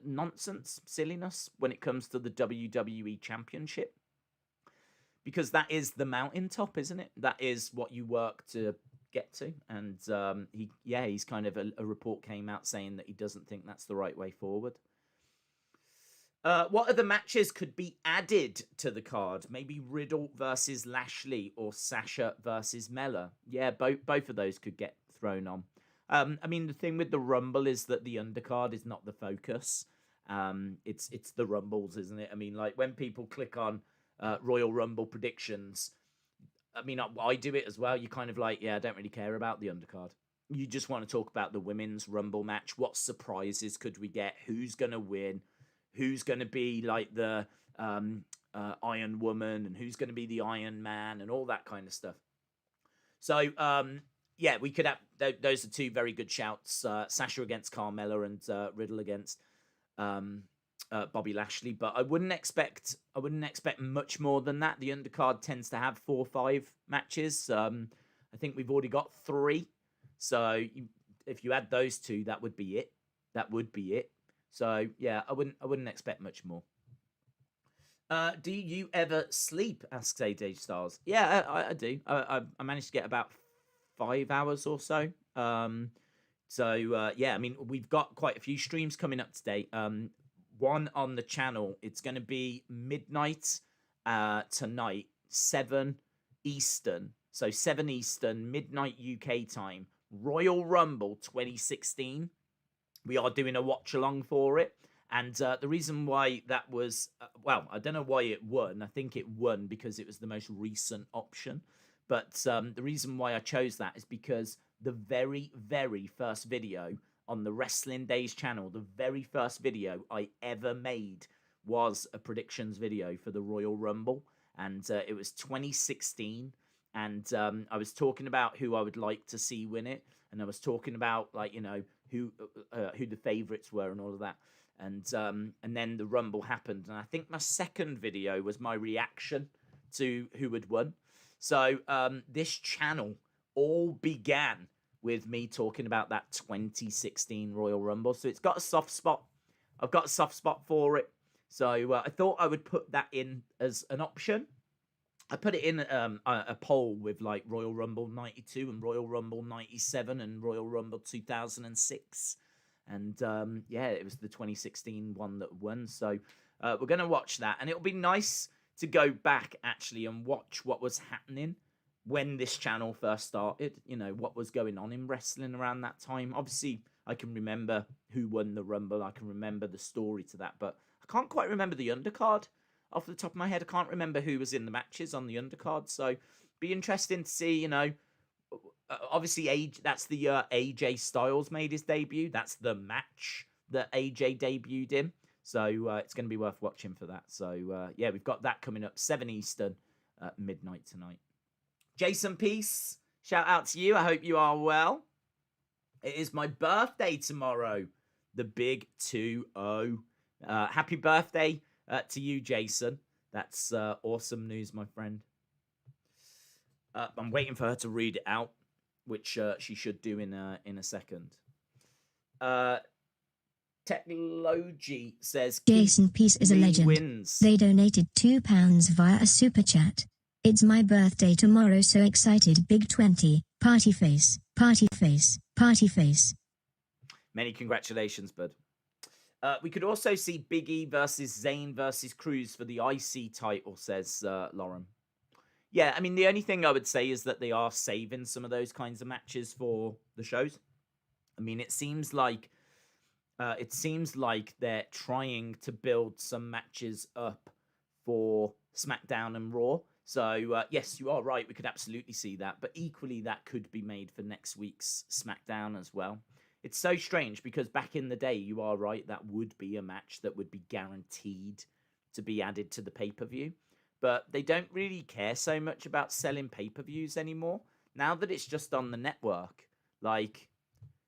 nonsense, silliness when it comes to the WWE Championship. Because that is the mountaintop, isn't it? That is what you work to get to. And he's kind of a report came out saying that he doesn't think that's the right way forward. What other matches could be added to the card? Maybe Riddle versus Lashley or Sasha versus Mella. Yeah, both of those could get thrown on. I mean, the thing with the Rumble is that the undercard is not the focus. It's the Rumbles, isn't it? I mean, like, when people click on Royal Rumble predictions, I mean, I do it as well. You kind of like, yeah, I don't really care about the undercard. You just want to talk about the women's Rumble match. What surprises could we get? Who's going to win? Who's going to be like the Iron Woman? And who's going to be the Iron Man? And all that kind of stuff. So, yeah, we could have... Those are two very good shouts. Sasha against Carmella and Riddle against Bobby Lashley. But I wouldn't expect much more than that. The undercard tends to have 4 or 5 matches. I think we've already got 3. So if you add those 2, that would be it. So yeah, I wouldn't expect much more. Do you ever sleep? Asks AJ Styles. Yeah, I do. I managed to get about 5 hours or so. So yeah, I mean, we've got quite a few streams coming up today. One on the channel. It's going to be midnight tonight, 7 Eastern. So 7 Eastern, midnight UK time. Royal Rumble 2016. We are doing a watch along for it. And the reason why that was, well, I don't know why it won. I think it won because it was the most recent option. But the reason why I chose that is because the very, very first video on the Wrestling Days channel, the very first video I ever made was a predictions video for the Royal Rumble. And it was 2016. And I was talking about who I would like to see win it. And I was talking about, like, you know, who the favourites were and all of that. And then the Rumble happened. And I think my second video was my reaction to who had won. So this channel all began with me talking about that 2016 Royal Rumble. So it's got a soft spot. I've got a soft spot for it. So I thought I would put that in as an option. I put it in a poll with like Royal Rumble 92 and Royal Rumble 97 and Royal Rumble 2006. And yeah, it was the 2016 one that won. So we're going to watch that. And it'll be nice to go back actually and watch what was happening when this channel first started. You know, what was going on in wrestling around that time. Obviously, I can remember who won the Rumble. I can remember the story to that. But I can't quite remember the undercard. Off the top of my head, I can't remember who was in the matches on the undercard. So, be interesting to see, you know, obviously, that's the year AJ Styles made his debut. That's the match that AJ debuted in. So, it's going to be worth watching for that. So, yeah, we've got that coming up, 7 Eastern, midnight tonight. Jason Peace, shout out to you. I hope you are well. It is my birthday tomorrow, the big 2-0. Happy birthday to you, Jason. That's awesome news, my friend. I'm waiting for her to read it out, which she should do in a second. Technology says Jason Peace is a legend. Wins. They donated £2 via a super chat. It's my birthday tomorrow, so excited. Big 20. Party face. Party face. Party face. Many congratulations, bud. We could also see Big E versus Zayn versus Cruz for the IC title, says Lauren. Yeah, I mean, the only thing I would say is that they are saving some of those kinds of matches for the shows. I mean, it seems like they're trying to build some matches up for SmackDown and Raw. So, yes, you are right. We could absolutely see that. But equally, that could be made for next week's SmackDown as well. It's so strange because back in the day, you are right, that would be a match that would be guaranteed to be added to the pay-per-view. But they don't really care so much about selling pay-per-views anymore. Now that it's just on the network, like,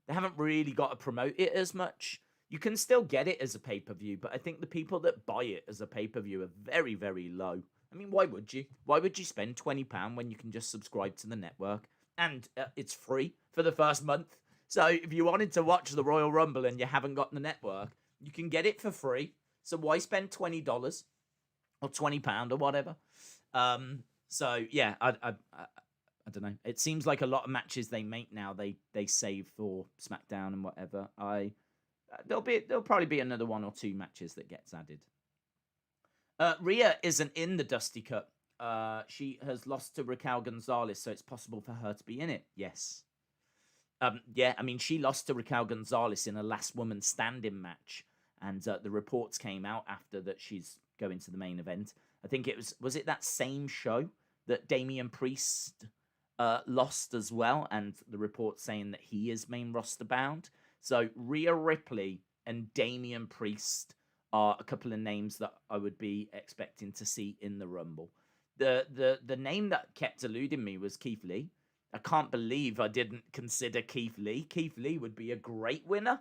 they haven't really got to promote it as much. You can still get it as a pay-per-view, but I think the people that buy it as a pay-per-view are very, very low. I mean, why would you? Why would you spend £20 when you can just subscribe to the network? And it's free for the first month. So if you wanted to watch the Royal Rumble and you haven't got the network, you can get it for free. So why spend $20 or £20 or whatever? So yeah, I don't know. It seems like a lot of matches they make now they save for SmackDown and whatever. There'll probably be another 1 or 2 matches that gets added. Rhea isn't in the Dusty Cup. She has lost to Raquel Gonzalez, so it's possible for her to be in it. Yes. Yeah, I mean, she lost to Raquel Gonzalez in a last woman standing match. And the reports came out after that she's going to the main event. I think it was it that same show that Damian Priest lost as well, and the report saying that he is main roster bound. So Rhea Ripley and Damian Priest are a couple of names that I would be expecting to see in the Rumble. The name that kept eluding me was Keith Lee. I can't believe I didn't consider Keith Lee. Keith Lee would be a great winner.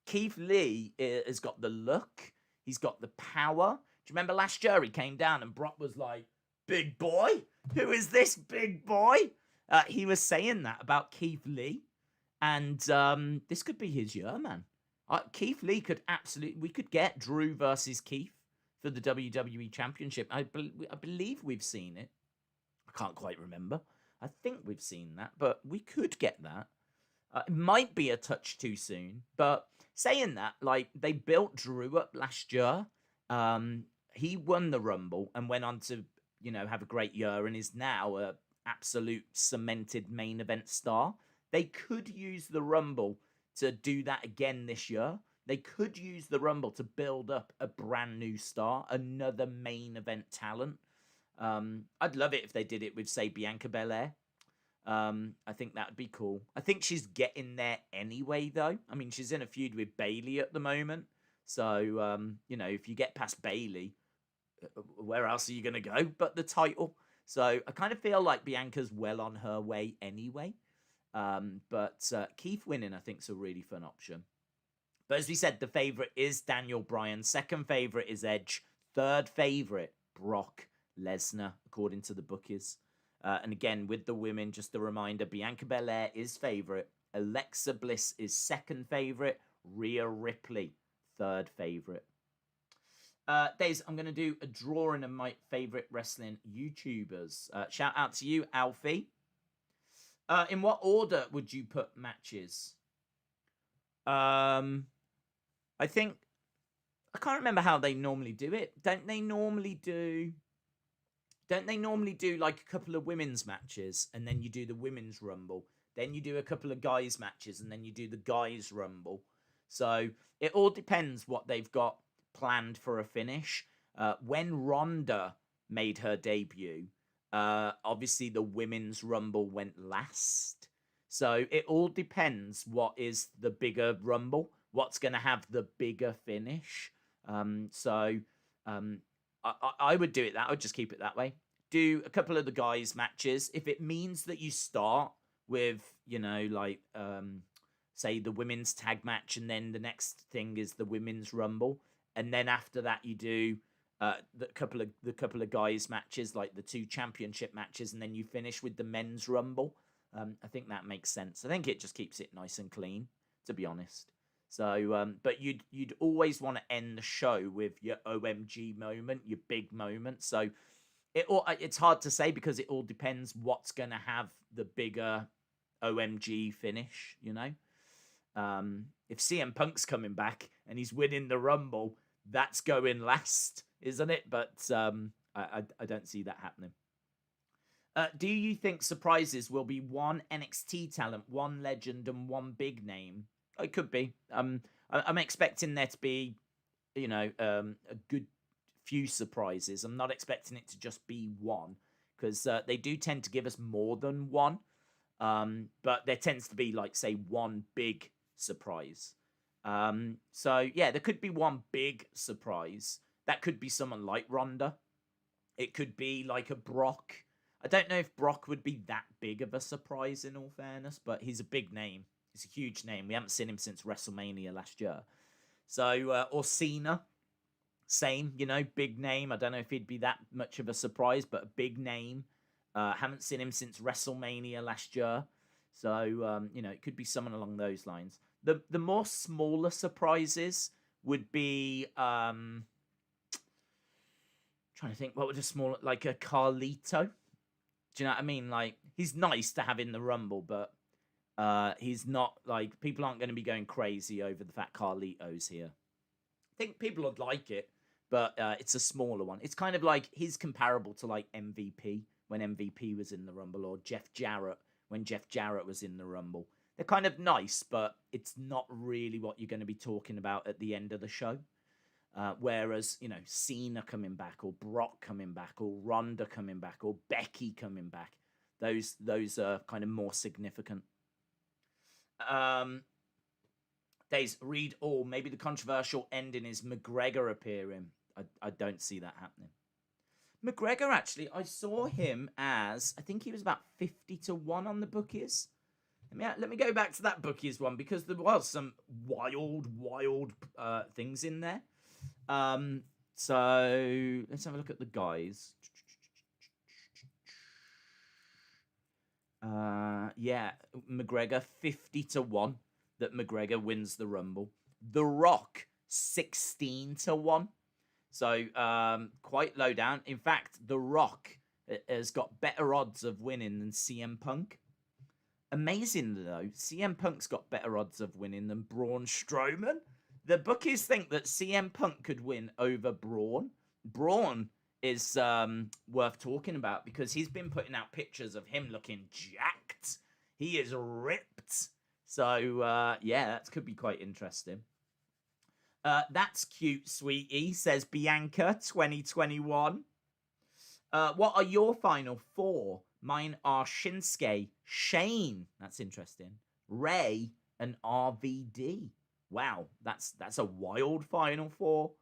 Keith Lee has got the look. He's got the power. Do you remember last year he came down and Brock was like, "Big boy? Who is this big boy?" He was saying that about Keith Lee. And this could be his year, man. Keith Lee could absolutely... We could get Drew versus Keith for the WWE Championship. I believe we've seen it. I can't quite remember. I think we've seen that, but we could get that. It might be a touch too soon, but saying that, like, they built Drew up last year. He won the Rumble and went on to, have a great year and is now a absolute cemented main event star. They could use the Rumble to do that again this year. They could use the Rumble to build up a brand new star, another main event talent. I'd love it if they did it with, say, Bianca Belair. I think that'd be cool. I think she's getting there anyway, though. I mean, she's in a feud with Bayley at the moment. So, if you get past Bayley, where else are you going to go but the title? So I kind of feel like Bianca's well on her way anyway. But Keith winning, I think, is a really fun option. But as we said, the favourite is Daniel Bryan. Second favourite is Edge. Third favourite, Brock Lesnar, according to the bookies. And again, with the women, just a reminder, Bianca Belair is favourite. Alexa Bliss is second favourite. Rhea Ripley, third favourite. Days, I'm going to do a drawing of my favourite wrestling YouTubers. Shout out to you, Alfie. In what order would you put matches? I think... I can't remember how they normally do it. Don't they normally do like a couple of women's matches and then you do the women's rumble? Then you do a couple of guys matches and then you do the guys rumble. So it all depends what they've got planned for a finish. When Ronda made her debut, obviously the women's rumble went last. So it all depends what is the bigger rumble, what's going to have the bigger finish. I would do it that. I would just keep it that way. Do a couple of the guys matches. If it means that you start with, say the women's tag match and then the next thing is the women's rumble. And then after that you do the couple of guys matches, like the 2 championship matches, and then you finish with the men's rumble. I think that makes sense. I think it just keeps it nice and clean, to be honest. So, but you'd always want to end the show with your OMG moment, your big moment. So it's hard to say because it all depends what's going to have the bigger OMG finish, If CM Punk's coming back and he's winning the Rumble, that's going last, isn't it? But I don't see that happening. Do you think surprises will be 1 NXT talent, 1 legend, and 1 big name? It could be. I'm expecting there to be, a good few surprises. I'm not expecting it to just be 1 because they do tend to give us more than 1. But there tends to be, like, say, 1 big surprise. So, yeah, there could be 1 big surprise. That could be someone like Ronda. It could be like a Brock. I don't know if Brock would be that big of a surprise, in all fairness, but he's a big name. He's a huge name. We haven't seen him since WrestleMania last year. So, or Cena, same, big name. I don't know if he'd be that much of a surprise, but a big name. Haven't seen him since WrestleMania last year. So, it could be someone along those lines. The more smaller surprises would be, trying to think, what would a smaller, like a Carlito? Do you know what I mean? Like, he's nice to have in the Rumble, but he's not, like, people aren't going to be going crazy over the fact Carlito's here. I think people would like it, but it's a smaller one. It's kind of like, he's comparable to, like, MVP when MVP was in the Rumble, or Jeff Jarrett when Jeff Jarrett was in the Rumble. They're kind of nice, but it's not really what you're going to be talking about at the end of the show. Whereas, you know, Cena coming back, or Brock coming back, or Ronda coming back, or Becky coming back, those are kind of more significant. Days, read all. Maybe the controversial ending is McGregor appearing. I don't see that happening. McGregor, actually, I saw him as, I think he was about 50-1 on the bookies. Let me go back to that bookies one, because there was some wild things in there. So let's have a look at the guys. Yeah, McGregor 50-1 that McGregor wins the Rumble. The Rock 16-1. So quite low down. In fact, The Rock has got better odds of winning than CM Punk. Amazing, though. CM Punk's got better odds of winning than Braun Strowman. The bookies think that CM Punk could win over Braun. Braun is worth talking about because he's been putting out pictures of him looking jacked. He is ripped. So, yeah, that could be quite interesting. That's cute, sweetie, says Bianca 2021. What are your final four? Mine are Shinsuke, Shane, that's interesting, Ray, and RVD. Wow, that's a wild final four.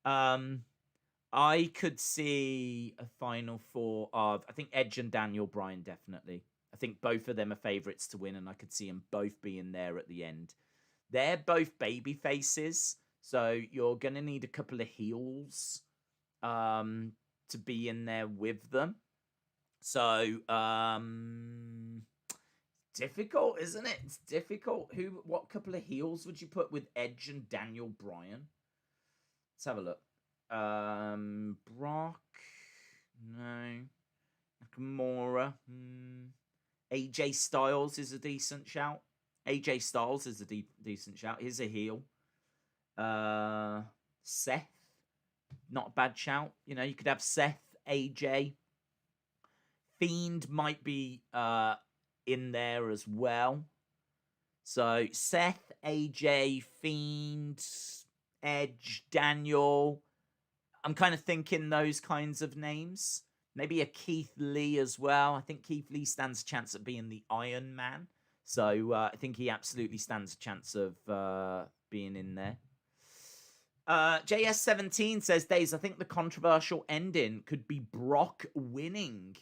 I could see a final four of, I think, Edge and Daniel Bryan, definitely. I think both of them are favourites to win, and I could see them both being there at the end. They're both baby faces, so you're going to need a couple of heels to be in there with them. So, difficult, isn't it? It's difficult. What couple of heels would you put with Edge and Daniel Bryan? Let's have a look. Brock, no. Nakamura, AJ Styles is a decent shout. AJ Styles is a decent shout. He's a heel. Seth, not a bad shout. You know, you could have Seth, AJ. Fiend might be in there as well. So Seth, AJ, Fiend, Edge, Daniel. I'm kind of thinking those kinds of names. Maybe a Keith Lee as well. I think Keith Lee stands a chance of being the Iron Man. So I think he absolutely stands a chance of being in there. JS17 says, Days, I think the controversial ending could be Brock winning.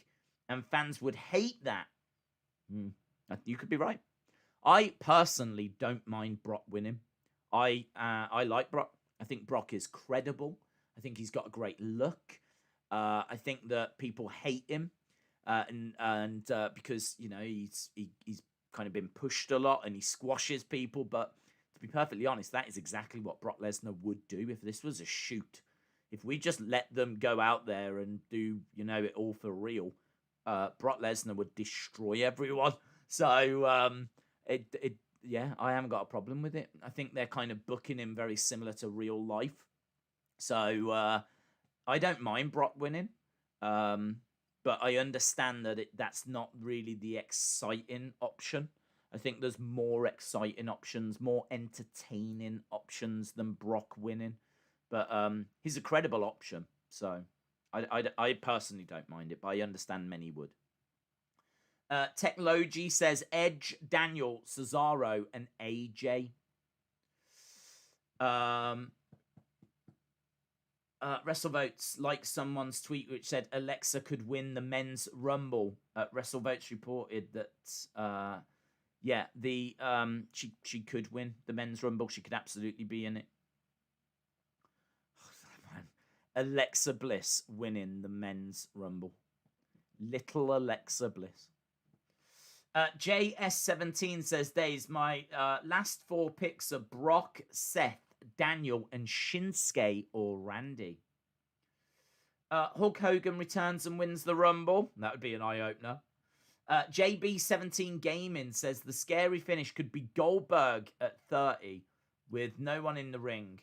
And fans would hate that. You could be right. I personally don't mind Brock winning. I like Brock. I think Brock is credible. I think he's got a great look. I think that people hate him, and because, you know, he's kind of been pushed a lot and he squashes people. But to be perfectly honest, that is exactly what Brock Lesnar would do if this was a shoot. If we just let them go out there and do, you know, it all for real, Brock Lesnar would destroy everyone. So yeah, I haven't got a problem with it. I think they're kind of booking him very similar to real life. So I don't mind Brock winning, but I understand that that's not really the exciting option. I think there's more exciting options, more entertaining options than Brock winning. But he's a credible option, so I personally don't mind it, but I understand many would. Technology says Edge, Daniel, Cesaro, and AJ. WrestleVotes, like someone's tweet which said Alexa could win the men's rumble. WrestleVotes reported that yeah, she could win the men's rumble. She could absolutely be in it. Oh, man. Alexa Bliss winning the men's rumble. Little Alexa Bliss. JS17 says, Days, my last four picks are Brock, Seth, Daniel, and Shinsuke or Randy. Hulk Hogan returns and wins the Rumble. That would be an eye-opener. JB17 Gaming says the scary finish could be Goldberg at 30 with no one in the ring.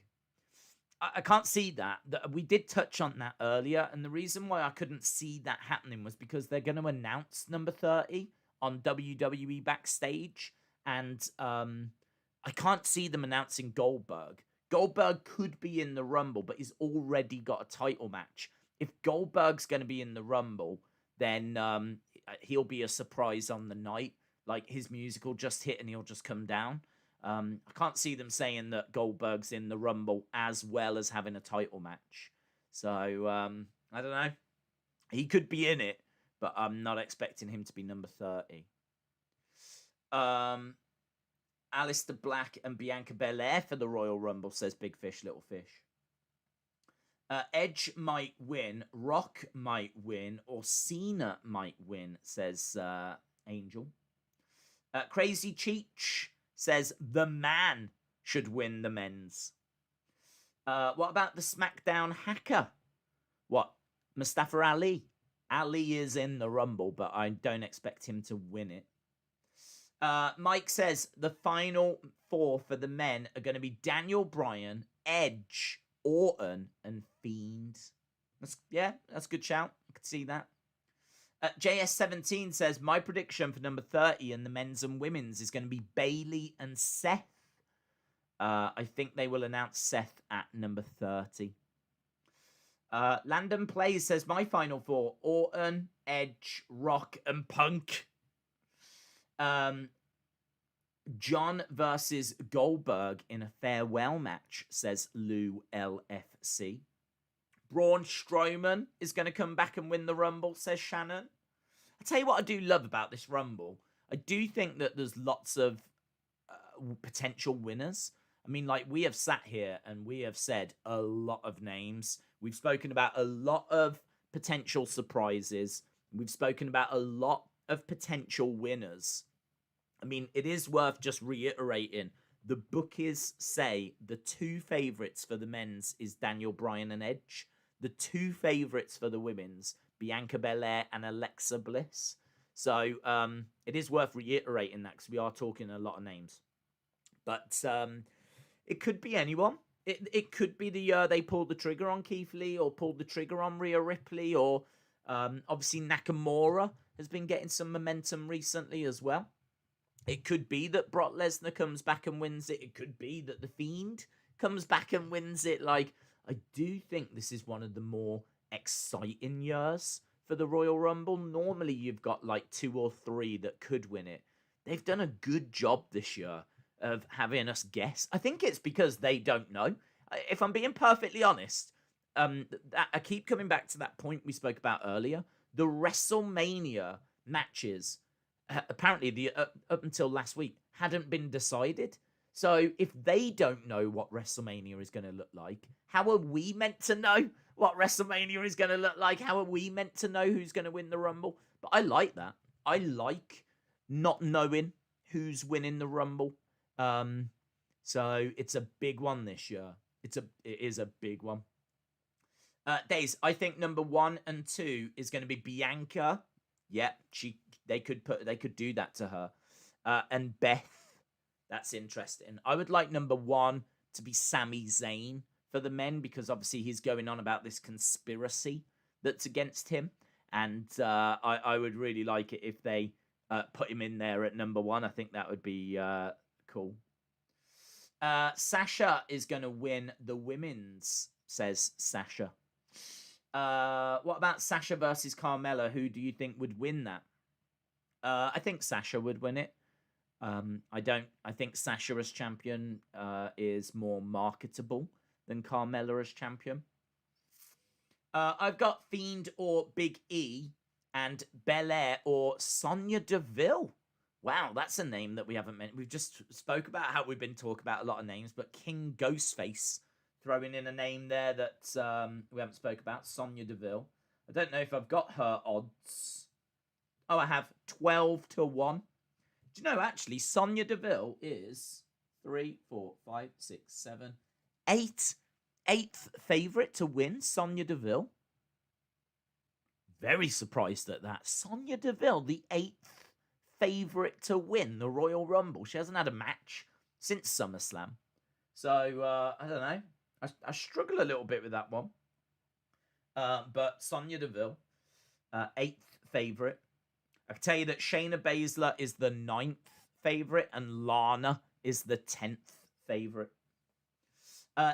I can't see that. We did touch on that earlier, and the reason why I couldn't see that happening was because they're going to announce number 30 on WWE Backstage, and I can't see them announcing Goldberg Goldberg could be in the Rumble, but he's already got a title match. If Goldberg's going to be in the Rumble, then he'll be a surprise on the night. Like, his music will just hit and he'll just come down. I can't see them saying that Goldberg's in the Rumble as well as having a title match. So, I don't know. He could be in it, but I'm not expecting him to be number 30. Aleister Black and Bianca Belair for the Royal Rumble, says Big Fish, Little Fish. Edge might win, Rock might win, or Cena might win, says Angel. Crazy Cheech says the man should win the men's. What about the SmackDown hacker? What? Mustafa Ali. Ali is in the Rumble, but I don't expect him to win it. Mike says the final 4 for the men are going to be Daniel Bryan, Edge, Orton, and Fiend. That's a good shout. I could see that. JS17 says, my prediction for number 30 in the men's and women's is going to be Bayley and Seth. I think they will announce Seth at number 30. Landon Plays says, my final 4, Orton, Edge, Rock, and Punk. John versus Goldberg in a farewell match, says Lou LFC. Braun Strowman is going to come back and win the Rumble, says Shannon. I tell you what I do love about this Rumble. I do think that there's lots of potential winners. I mean, like, we have sat here and we have said a lot of names. We've spoken about a lot of potential surprises. We've spoken about a lot of potential winners. I mean, it is worth just reiterating. The bookies say the 2 favourites for the men's is Daniel Bryan and Edge. The 2 favourites for the women's, Bianca Belair and Alexa Bliss. So it is worth reiterating that because we are talking a lot of names. But it could be anyone. It could be they pulled the trigger on Keith Lee or pulled the trigger on Rhea Ripley, or obviously Nakamura has been getting some momentum recently as well. It could be that Brock Lesnar comes back and wins it. It could be that The Fiend comes back and wins it. Like, I do think this is one of the more exciting years for the Royal Rumble. Normally, you've got like 2 or 3 that could win it. They've done a good job this year of having us guess. I think it's because they don't know. If I'm being perfectly honest, I keep coming back to that point we spoke about earlier. The WrestleMania matches, apparently up until last week, hadn't been decided. So if they don't know what WrestleMania is going to look like, how are we meant to know what WrestleMania is going to look like? How are we meant to know who's going to win the Rumble? But I like that. I like not knowing who's winning the Rumble. So it's a big one this year. It is a big one. Days, I think number 1 and 2 is going to be Bianca. Yeah, they could do that to her. And Beth, that's interesting. I would like number 1 to be Sami Zayn for the men, because obviously he's going on about this conspiracy that's against him. And I would really like it if they put him in there at number 1. I think that would be cool. Sasha is going to win the women's, says Sasha. What about Sasha versus Carmella? Who do you think would win that? I think Sasha would win it. I think Sasha as champion is more marketable than Carmella as champion. I've got Fiend or Big E and Belair or Sonya Deville. Wow, that's a name that we haven't mentioned. We've just spoke about how we've been talking about a lot of names, but King Ghostface throwing in a name there that we haven't spoke about, Sonya Deville. I don't know if I've got her odds. Oh, I have 12-1. Do you know, actually, Sonya Deville is 3, 4, 5, 6, 7, 8. 8th favourite to win, Sonya Deville. Very surprised at that. Sonya Deville, the 8th favourite to win the Royal Rumble. She hasn't had a match since SummerSlam. So, I don't know. I struggle a little bit with that one. But Sonya Deville, 8th favourite. I can tell you that Shayna Baszler is the 9th favourite and Lana is the 10th favourite.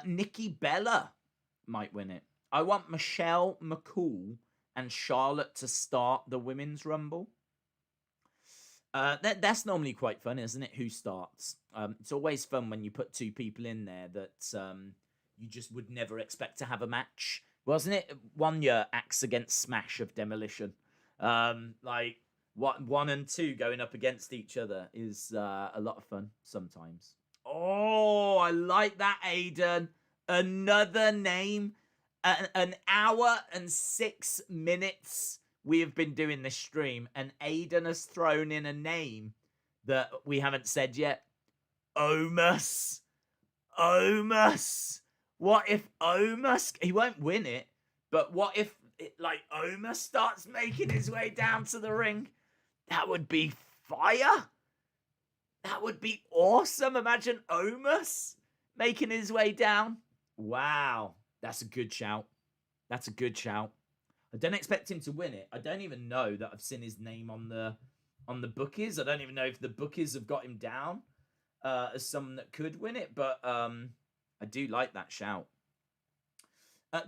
Nikki Bella might win it. I want Michelle McCool and Charlotte to start the Women's Rumble. That's normally quite fun, isn't it? Who starts? It's always fun when you put two people in there that you just would never expect to have a match. Wasn't it 1 year Axe against Smash of Demolition? Like what 1 and 2 going up against each other is a lot of fun sometimes. Oh, I like that, Aiden. Another name. An hour and 6 minutes we have been doing this stream, and Aiden has thrown in a name that we haven't said yet. Omos. Omos. What if Omos... He won't win it, but what if Omos starts making his way down to the ring? That would be fire. That would be awesome. Imagine Omos making his way down. Wow. That's a good shout. That's a good shout. I don't expect him to win it. I don't even know that I've seen his name on the bookies. I don't even know if the bookies have got him down as someone that could win it, but I do like that shout.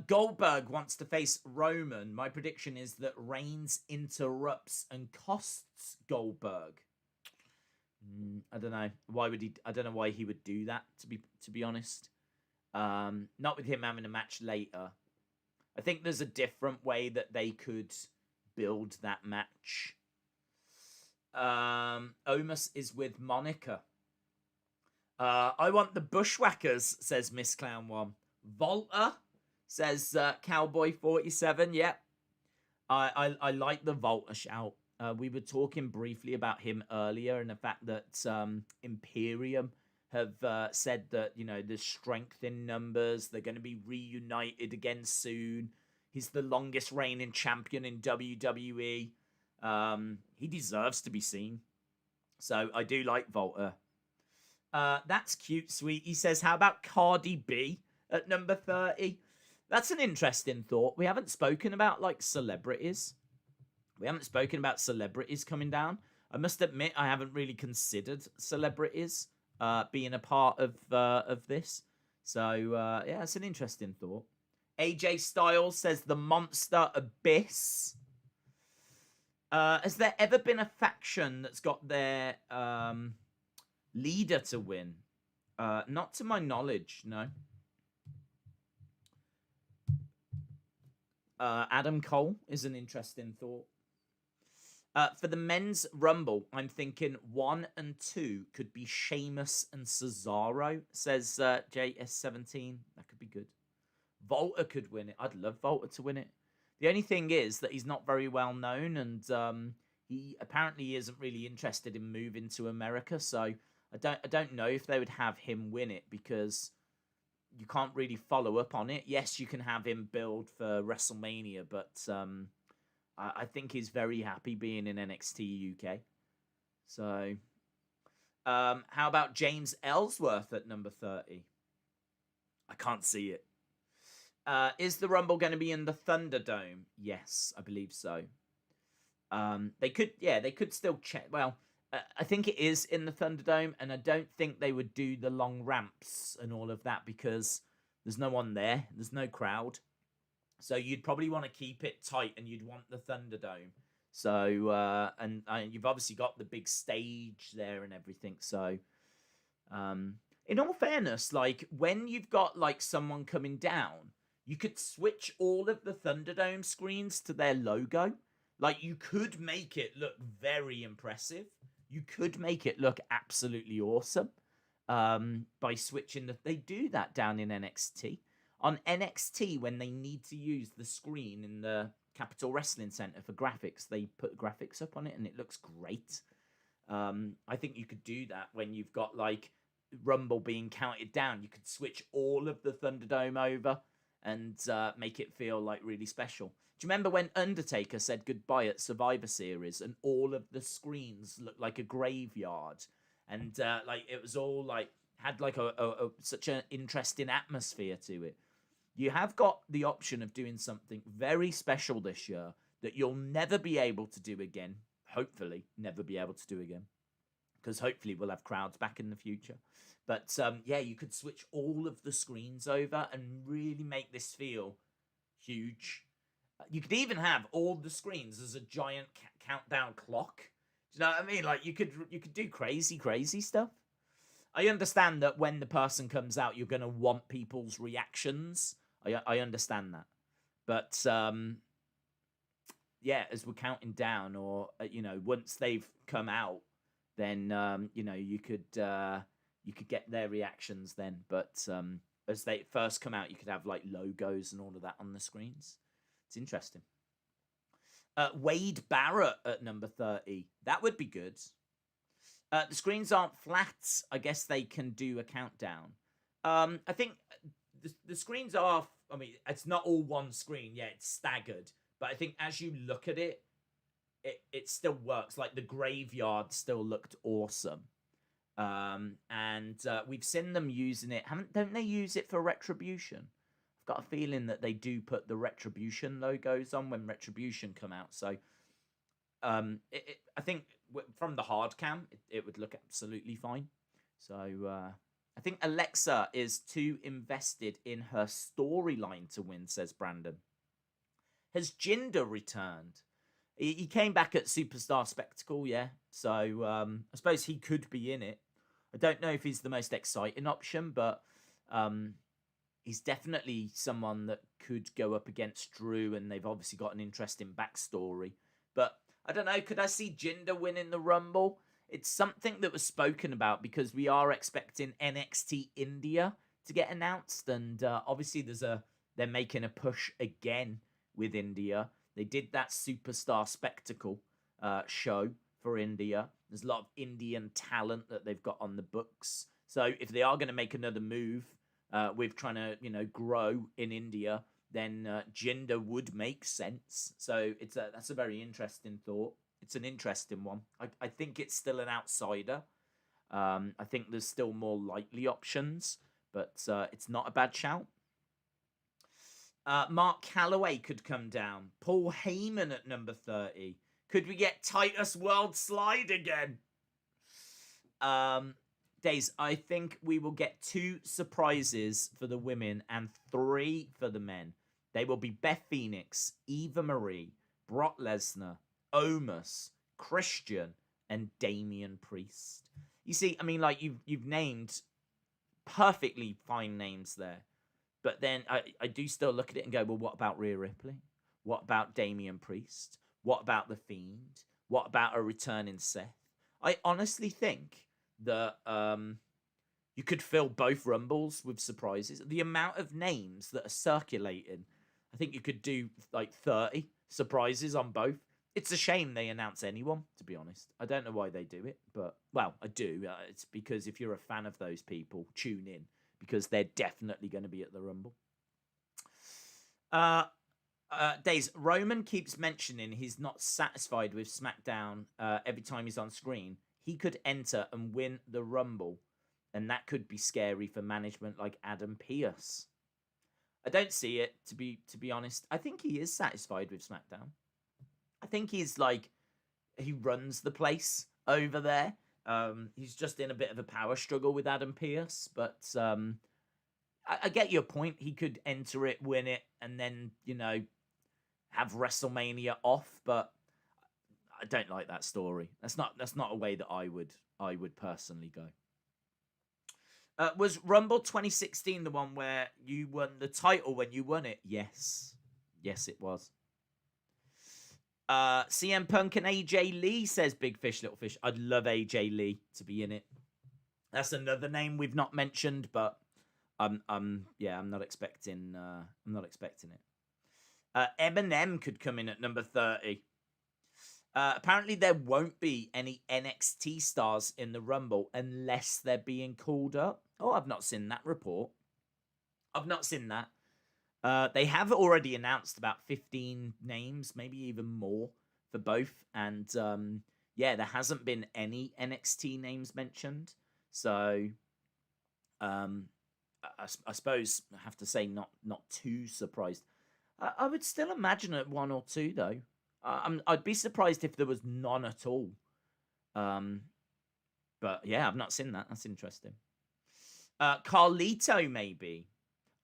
Goldberg wants to face Roman. My prediction is that Reigns interrupts and costs Goldberg. I don't know. Why would he? I don't know why he would do that, to be honest. Not with him having a match later. I think there's a different way that they could build that match. Omos is with Monica. I want the Bushwhackers, says Miss Clown 1. Volta, says Cowboy 47. Yep. I like the Volta shout. We were talking briefly about him earlier and the fact that Imperium have said that, you know, there's strength in numbers. They're going to be reunited again soon. He's the longest reigning champion in WWE. He deserves to be seen. So I do like Volta. That's cute, sweet. He says, how about Cardi B at number 30? That's an interesting thought. We haven't spoken about, like, celebrities. We haven't spoken about celebrities coming down. I must admit, I haven't really considered celebrities being a part of this. So, yeah, it's an interesting thought. AJ Styles says the Monster Abyss. Has there ever been a faction that's got their leader to win? Not to my knowledge, no. Adam Cole is an interesting thought. For the men's Rumble, I'm thinking 1 and 2 could be Sheamus and Cesaro, says JS17. That could be good. Volta could win it. I'd love Volta to win it. The only thing is that he's not very well known, and he apparently isn't really interested in moving to America. So I don't know if they would have him win it, because you can't really follow up on it. Yes, you can have him build for WrestleMania, but I think he's very happy being in NXT UK. So, how about James Ellsworth at number 30? I can't see it. Is the Rumble going to be in the Thunderdome? Yes, I believe so. They could still check. Well, I think it is in the Thunderdome, and I don't think they would do the long ramps and all of that because there's no one there. There's no crowd. So you'd probably want to keep it tight, and you'd want the Thunderdome. So, and you've obviously got the big stage there and everything. So, in all fairness, like, when you've got, like, someone coming down, you could switch all of the Thunderdome screens to their logo. Like, you could make it look very impressive. You could make it look absolutely awesome by switching they do that down in NXT. On NXT, when they need to use the screen in the Capitol Wrestling Center for graphics, they put graphics up on it, and it looks great. I think you could do that when you've got, like, Rumble being counted down. You could switch all of the Thunderdome over and make it feel, like, really special. Do you remember when Undertaker said goodbye at Survivor Series and all of the screens looked like a graveyard? And, like, it was all, like, had, like, such an interesting atmosphere to it. You have got the option of doing something very special this year that you'll never be able to do again. Hopefully, never be able to do again. because hopefully we'll have crowds back in the future. But yeah, you could switch all of the screens over and really make this feel huge. You could even have all the screens as a giant countdown clock. Do you know what I mean? Like you could do crazy stuff. I understand that when the person comes out, you're going to want people's reactions. I understand that. But yeah, as we're counting down, or once they've come out, then you could get their reactions then. But as they first come out, you could have like logos and all of that on the screens. It's interesting. Wade Barrett at number 30. That would be good. The screens aren't flat. I guess they can do a countdown. I think the screens are... I mean, it's not all one screen. Yeah, it's staggered. But I think as you look at it, it still works. Like the graveyard still looked awesome. And we've seen them using it. Don't they use it for Retribution? I've got a feeling that they do put the Retribution logos on when Retribution come out. So I think from the hard cam, it would look absolutely fine. So I think Alexa is too invested in her storyline to win, says Brandon. Has Jinder returned? He came back at Superstar Spectacle, yeah. So I suppose he could be in it. I don't know if he's the most exciting option, but he's definitely someone that could go up against Drew, and they've obviously got an interesting backstory. But I don't know, could I see Jinder winning the Rumble? It's something that was spoken about because we are expecting NXT India to get announced, and obviously they're making a push again with India. They did that Superstar Spectacle show for India. There's a lot of Indian talent that they've got on the books. So if they are going to make another move with trying to, grow in India, then Jinder would make sense. So that's a very interesting thought. It's an interesting one. I think it's still an outsider. I think there's still more likely options, but it's not a bad shout. Mark Calloway could come down. Paul Heyman at number 30. Could we get Titus World Slide again? Days, I think we will get 2 surprises for the women and 3 for the men. They will be Beth Phoenix, Eva Marie, Brock Lesnar, Omos, Christian, and Damian Priest. You see, I mean, like you've named perfectly fine names there. But then I do still look at it and go, well, what about Rhea Ripley? What about Damian Priest? What about The Fiend? What about a returning Seth? I honestly think that you could fill both Rumbles with surprises. The amount of names that are circulating, I think you could do like 30 surprises on both. It's a shame they announce anyone, to be honest. I don't know why they do it, but, well, I do. It's because if you're a fan of those people, tune in, because they're definitely going to be at the Rumble. Days, Roman keeps mentioning he's not satisfied with SmackDown every time he's on screen. He could enter and win the Rumble, and that could be scary for management like Adam Pearce. I don't see it, to be honest. I think he is satisfied with SmackDown. I think he's like, he runs the place over there. He's just in a bit of a power struggle with Adam Pearce, but I get your point. He could enter it, win it, and then, have WrestleMania off, but I don't like that story. That's not a way that I would personally go. Was Rumble 2016 the one where you won the title when you won it? Yes, it was. CM Punk and AJ Lee, says Big Fish Little Fish. I'd love AJ Lee to be in it. That's another name we've not mentioned, but I'm not expecting it. Eminem could come in at number 30. Apparently there won't be any NXT stars in the Rumble unless they're being called up. Oh, I've not seen that report. I've not seen that. They have already announced about 15 names, maybe even more for both. And there hasn't been any NXT names mentioned. So I suppose I have to say not too surprised. I would still imagine at 1 or 2 though. I'd be surprised if there was none at all. But But yeah, I've not seen that. That's interesting. Carlito, maybe.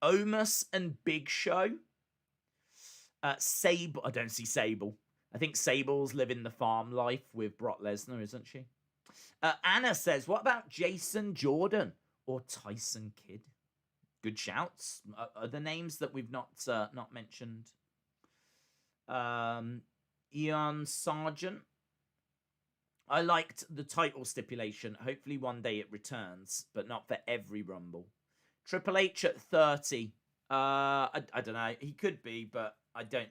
Omos and Big Show. Sable. I don't see Sable. I think Sable's living the farm life with Brock Lesnar, isn't she? Anna says, what about Jason Jordan or Tyson Kidd? Good shouts. Other names that we've not mentioned. Ian Sargent. I liked the title stipulation. Hopefully one day it returns, but not for every Rumble. Triple H at 30. I don't know. He could be, but I don't.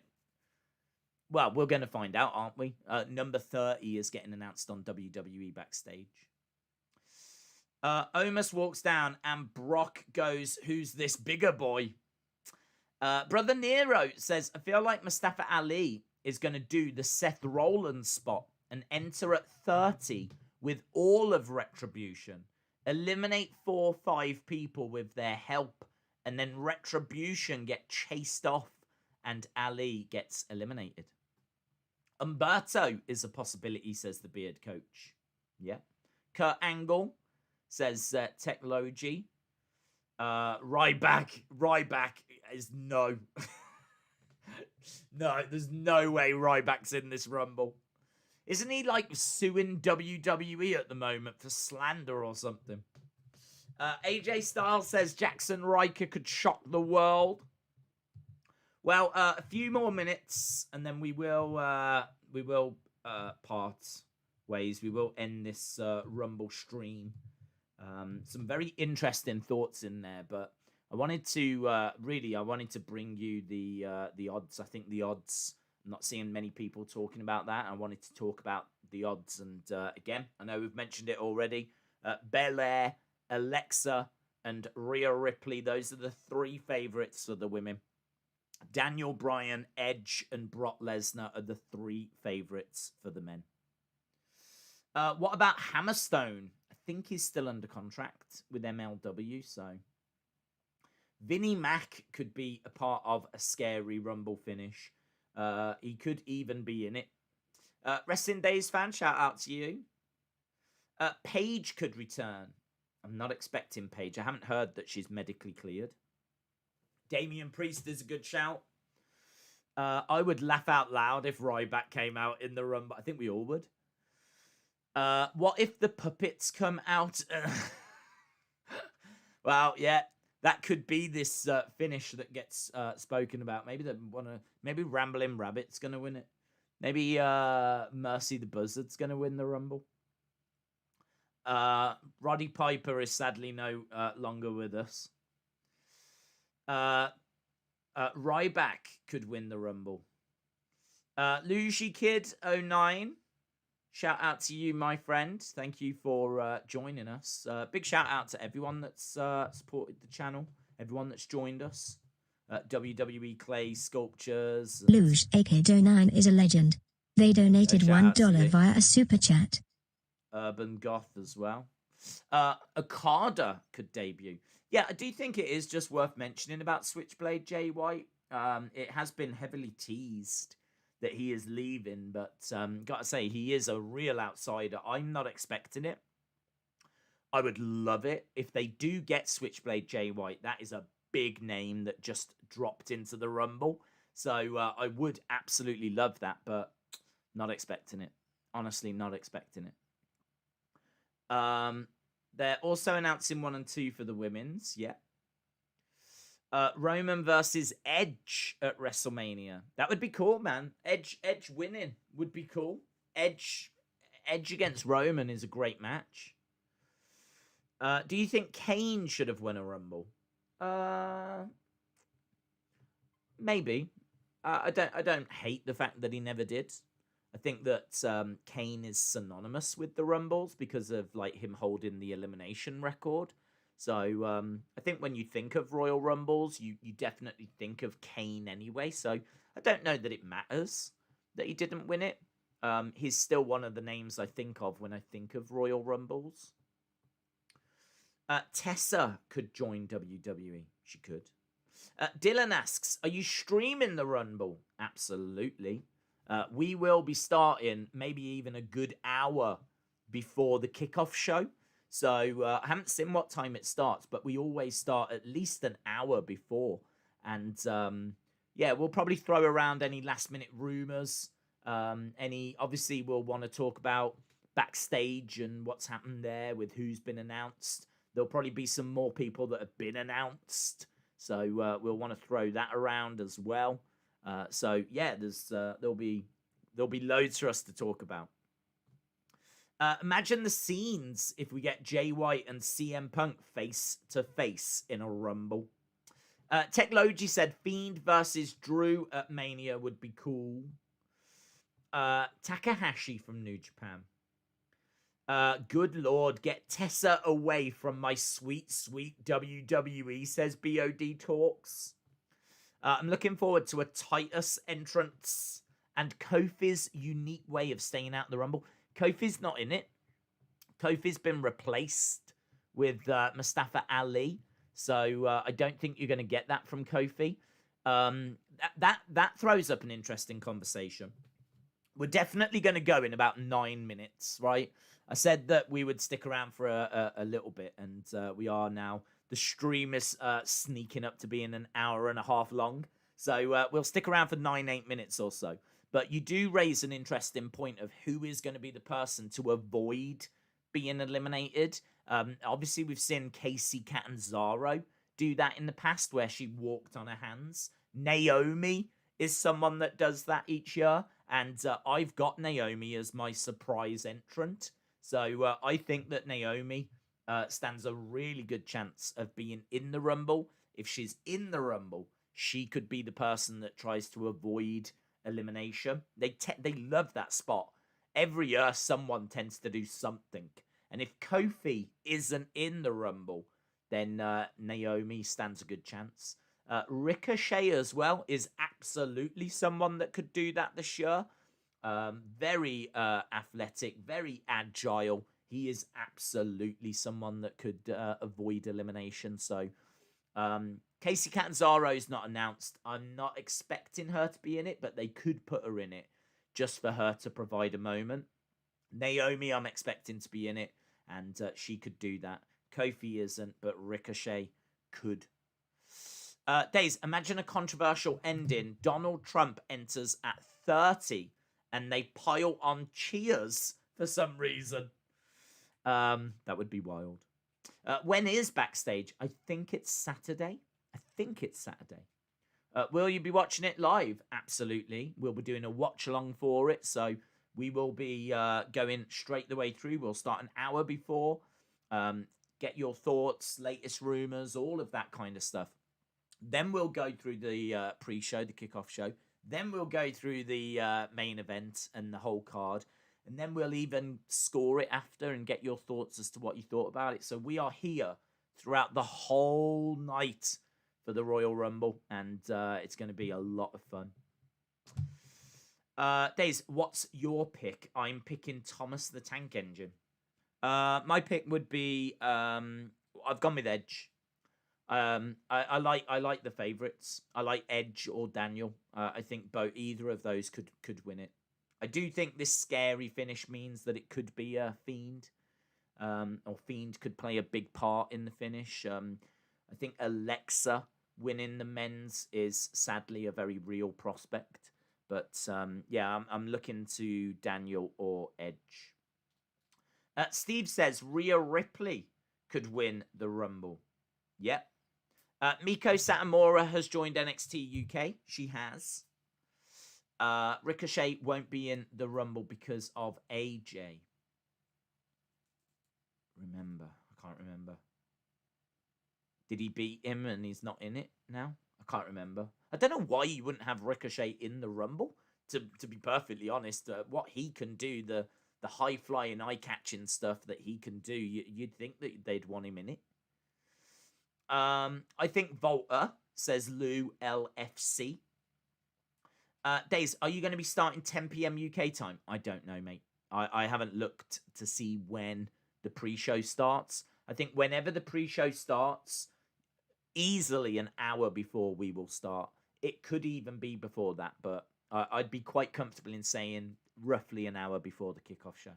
Well, we're going to find out, aren't we? Number 30 is getting announced on WWE Backstage. Omos walks down and Brock goes, who's this bigger boy? Brother Nero says, I feel like Mustafa Ali is going to do the Seth Rollins spot and enter at 30 with all of Retribution. Eliminate 4 or 5 people with their help, and then Retribution get chased off and Ali gets eliminated. Umberto is a possibility, says the Beard Coach. Yeah. Kurt Angle says Technology. Ryback is no. No, there's no way Ryback's in this Rumble. Isn't he like suing WWE at the moment for slander or something? AJ Styles says Jackson Riker could shock the world. Well, a few more minutes, and then we will part ways. We will end this Rumble stream. Some very interesting thoughts in there, but I wanted to bring you the odds. I think the odds. I'm not seeing many people talking about that. I wanted to talk about the odds, and again, I know we've mentioned it already. Belair, Alexa, and Rhea Ripley. Those are the 3 favorites for the women. Daniel Bryan, Edge, and Brock Lesnar are the 3 favorites for the men. What about Hammerstone? I think he's still under contract with MLW, so Vinnie Mac could be a part of a scary Rumble finish. He could even be in it. Wrestling Days fan, shout out to you. Paige could return. I'm not expecting Paige. I haven't heard that she's medically cleared. Damian Priest is a good shout. I would laugh out loud if Ryback came out in the Rumble. I think we all would. What if the puppets come out? Well, yeah, that could be this finish that gets spoken about. Maybe Rambling Rabbit's gonna win it. Maybe Mercy the Buzzard's gonna win the Rumble. Roddy Piper is sadly no longer with us. Ryback could win the Rumble. Luigi Kid 09. Shout out to you, my friend. Thank you for joining us. Big shout out to everyone that's supported the channel. Everyone that's joined us. WWE Clay Sculptures. Luge AK09 is a legend. They donated $1 via a super chat. Urban Goth as well. Okada could debut. Yeah, I do think it is just worth mentioning about Switchblade Jay White. It has been heavily teased that he is leaving, but gotta say, he is a real outsider. I'm not expecting it. I would love it if they do get Switchblade Jay White. That is a big name that just dropped into the Rumble. So I would absolutely love that, but not expecting it. Honestly, not expecting it. They're also announcing 1 and 2 for the women's. Yeah. Roman versus Edge at WrestleMania. That would be cool, man. Edge winning would be cool. Edge against Roman is a great match. Do you think Kane should have won a Rumble? Maybe. I don't hate the fact that he never did. I think that Kane is synonymous with the Rumbles because of like him holding the elimination record. So I think when you think of Royal Rumbles, you definitely think of Kane anyway. So I don't know that it matters that he didn't win it. He's still one of the names I think of when I think of Royal Rumbles. Tessa could join WWE. She could. Dylan asks, are you streaming the Rumble? Absolutely. We will be starting maybe even a good hour before the kickoff show. So I haven't seen what time it starts, but we always start at least an hour before. And yeah, we'll probably throw around any last minute rumors. Obviously, we'll want to talk about backstage and what's happened there with who's been announced. There'll probably be some more people that have been announced. So we'll want to throw that around as well. So yeah, there'll be loads for us to talk about. Imagine the scenes if we get Jay White and CM Punk face to face in a Rumble. Technology said Fiend versus Drew at Mania would be cool. Takahashi from New Japan. Good Lord, get Tessa away from my sweet, sweet WWE, says BOD Talks. I'm looking forward to a Titus entrance and Kofi's unique way of staying out the Rumble. Kofi's not in it. Kofi's been replaced with Mustafa Ali. So I don't think you're going to get that from Kofi. That throws up an interesting conversation. We're definitely going to go in about 9 minutes, right? I said that we would stick around for a little bit, and we are now. The stream is sneaking up to being an hour and a half long. So we'll stick around for 8 minutes or so. But you do raise an interesting point of who is going to be the person to avoid being eliminated. Obviously, we've seen Casey Catanzaro do that in the past where she walked on her hands. Naomi is someone that does that each year. And I've got Naomi as my surprise entrant. So I think that Naomi stands a really good chance of being in the Rumble. If she's in the Rumble, she could be the person that tries to avoid elimination. They love that spot. Every year, someone tends to do something. And if Kofi isn't in the Rumble, then Naomi stands a good chance. Ricochet as well is absolutely someone that could do that this year. Very athletic, very agile. He is absolutely someone that could avoid elimination. So Casey Catanzaro is not announced. I'm not expecting her to be in it, but they could put her in it just for her to provide a moment. Naomi, I'm expecting to be in it, and she could do that. Kofi isn't, but Ricochet could. Days, imagine a controversial ending. Donald Trump enters at 30, and they pile on cheers for some reason. That would be wild. When is backstage? I think it's Saturday. Will you be watching it live? Absolutely. We'll be doing a watch along for it. So we will be going straight the way through. We'll start an hour before. Get your thoughts, latest rumors, all of that kind of stuff. Then we'll go through the pre-show, the kickoff show. Then we'll go through the main event and the whole card. And then we'll even score it after and get your thoughts as to what you thought about it. So we are here throughout the whole night for the Royal Rumble. And it's going to be a lot of fun. Days, what's your pick? I'm picking Thomas the Tank Engine. My pick would be I've gone with Edge. I like the favorites. I like Edge or Daniel. I think either of those could win it. I do think this scary finish means that it could be a Fiend, or Fiend could play a big part in the finish. I think Alexa winning the men's is sadly a very real prospect. But yeah, I'm looking to Daniel or Edge. Steve says Rhea Ripley could win the Rumble. Yep. Miko Satomura has joined NXT UK. She has. Ricochet won't be in the Rumble because of AJ. I can't remember. Did he beat him and he's not in it now? I can't remember. I don't know why you wouldn't have Ricochet in the Rumble, to be perfectly honest. What he can do, the high-flying, eye-catching stuff that he can do, you'd think that they'd want him in it. I think Volta, says Lou LFC. Days, are you going to be starting 10 p.m. UK time? I don't know, mate. I haven't looked to see when the pre-show starts. I think whenever the pre-show starts, easily an hour before we will start. It could even be before that, but I'd be quite comfortable in saying roughly an hour before the kickoff show.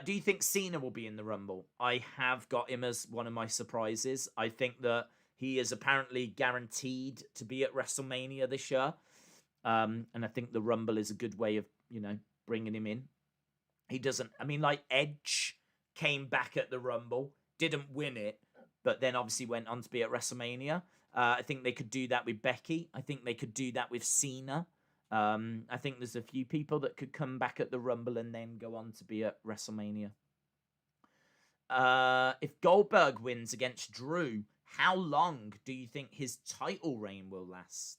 Do you think Cena will be in the Rumble? I have got him as one of my surprises. I think that he is apparently guaranteed to be at WrestleMania this year. And I think the Rumble is a good way of, bringing him in. He doesn't, Edge came back at the Rumble, didn't win it, but then obviously went on to be at WrestleMania. I think they could do that with Becky. I think they could do that with Cena. I think there's a few people that could come back at the Rumble and then go on to be at WrestleMania. If Goldberg wins against Drew, how long do you think his title reign will last?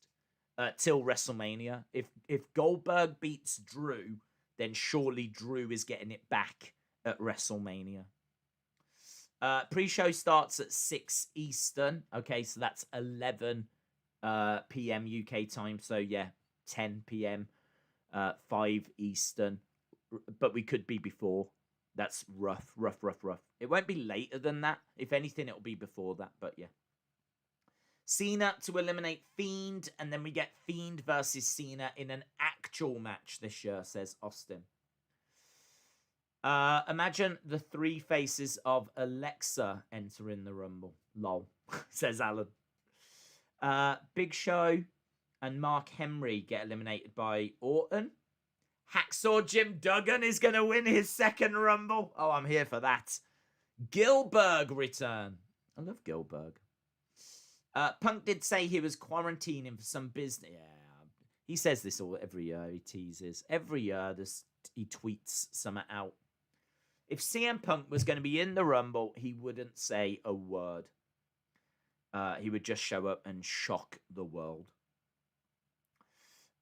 Till WrestleMania. If Goldberg beats Drew, then surely Drew is getting it back at WrestleMania. Pre-show starts at 6 Eastern. Okay, so that's 11 p.m. UK time. So, yeah, 10 p.m., 5 Eastern. But we could be before. That's rough. It won't be later than that. If anything, it'll be before that. But, yeah. Cena to eliminate Fiend. And then we get Fiend versus Cena in an actual match this year, says Austin. Imagine the three faces of Alexa entering the Rumble. Lol, says Alan. Big Show and Mark Henry get eliminated by Orton. Hacksaw Jim Duggan is going to win his second Rumble. Oh, I'm here for that. Goldberg return. I love Goldberg. Punk did say he was quarantining for some business. Yeah, he says this every year. He teases. Every year he tweets something out. If CM Punk was going to be in the Rumble, he wouldn't say a word. He would just show up and shock the world.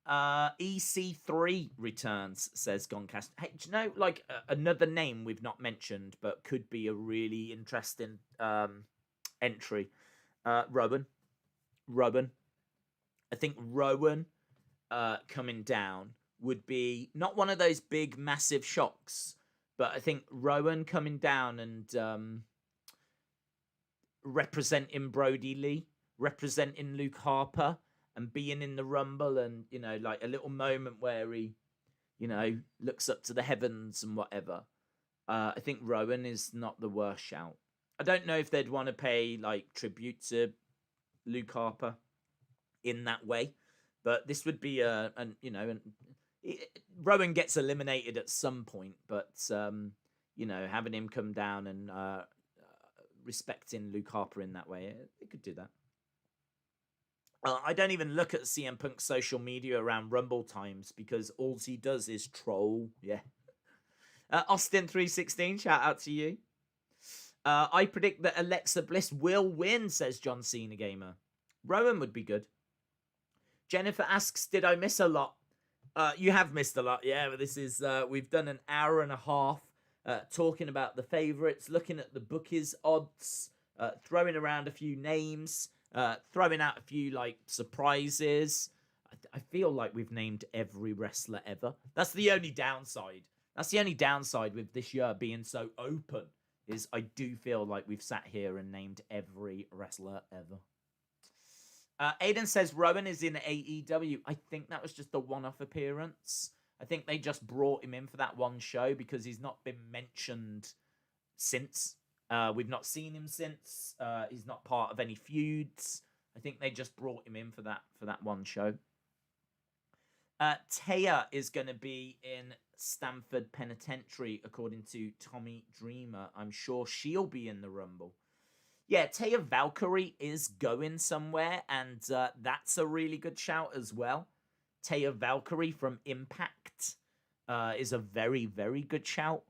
EC3 returns, says Goncast. Hey, do you know, another name we've not mentioned, but could be a really interesting entry? Rowan. I think Rowan coming down would be not one of those big, massive shocks, but I think Rowan coming down and representing Brody Lee, representing Luke Harper, and being in the Rumble, and, a little moment where he, looks up to the heavens and whatever. I think Rowan is not the worst shout. I don't know if they'd want to pay, tribute to Luke Harper in that way, but this would be Rowan gets eliminated at some point, but, having him come down and respecting Luke Harper in that way, they could do that. I don't even look at CM Punk's social media around Rumble times because all he does is troll. Yeah. Austin316, shout out to you. I predict that Alexa Bliss will win, says John Cena Gamer. Rowan would be good. Jennifer asks, did I miss a lot? You have missed a lot, yeah. But this is, we've done an hour and a half talking about the favourites, looking at the bookies odds, throwing around a few names, throwing out a few, surprises. I feel like we've named every wrestler ever. That's the only downside. That's the only downside with this year being so open, is I do feel like we've sat here and named every wrestler ever. Aiden says Rowan is in AEW. I think that was just a one-off appearance. I think they just brought him in for that one show because he's not been mentioned since. We've not seen him since. He's not part of any feuds. I think they just brought him in for that one show. Taya is going to be in Stamford Penitentiary, according to Tommy Dreamer. I'm sure she'll be in the Rumble. Yeah, Taya Valkyrie is going somewhere, and that's a really good shout as well. Taya Valkyrie from Impact is a very, very good shout.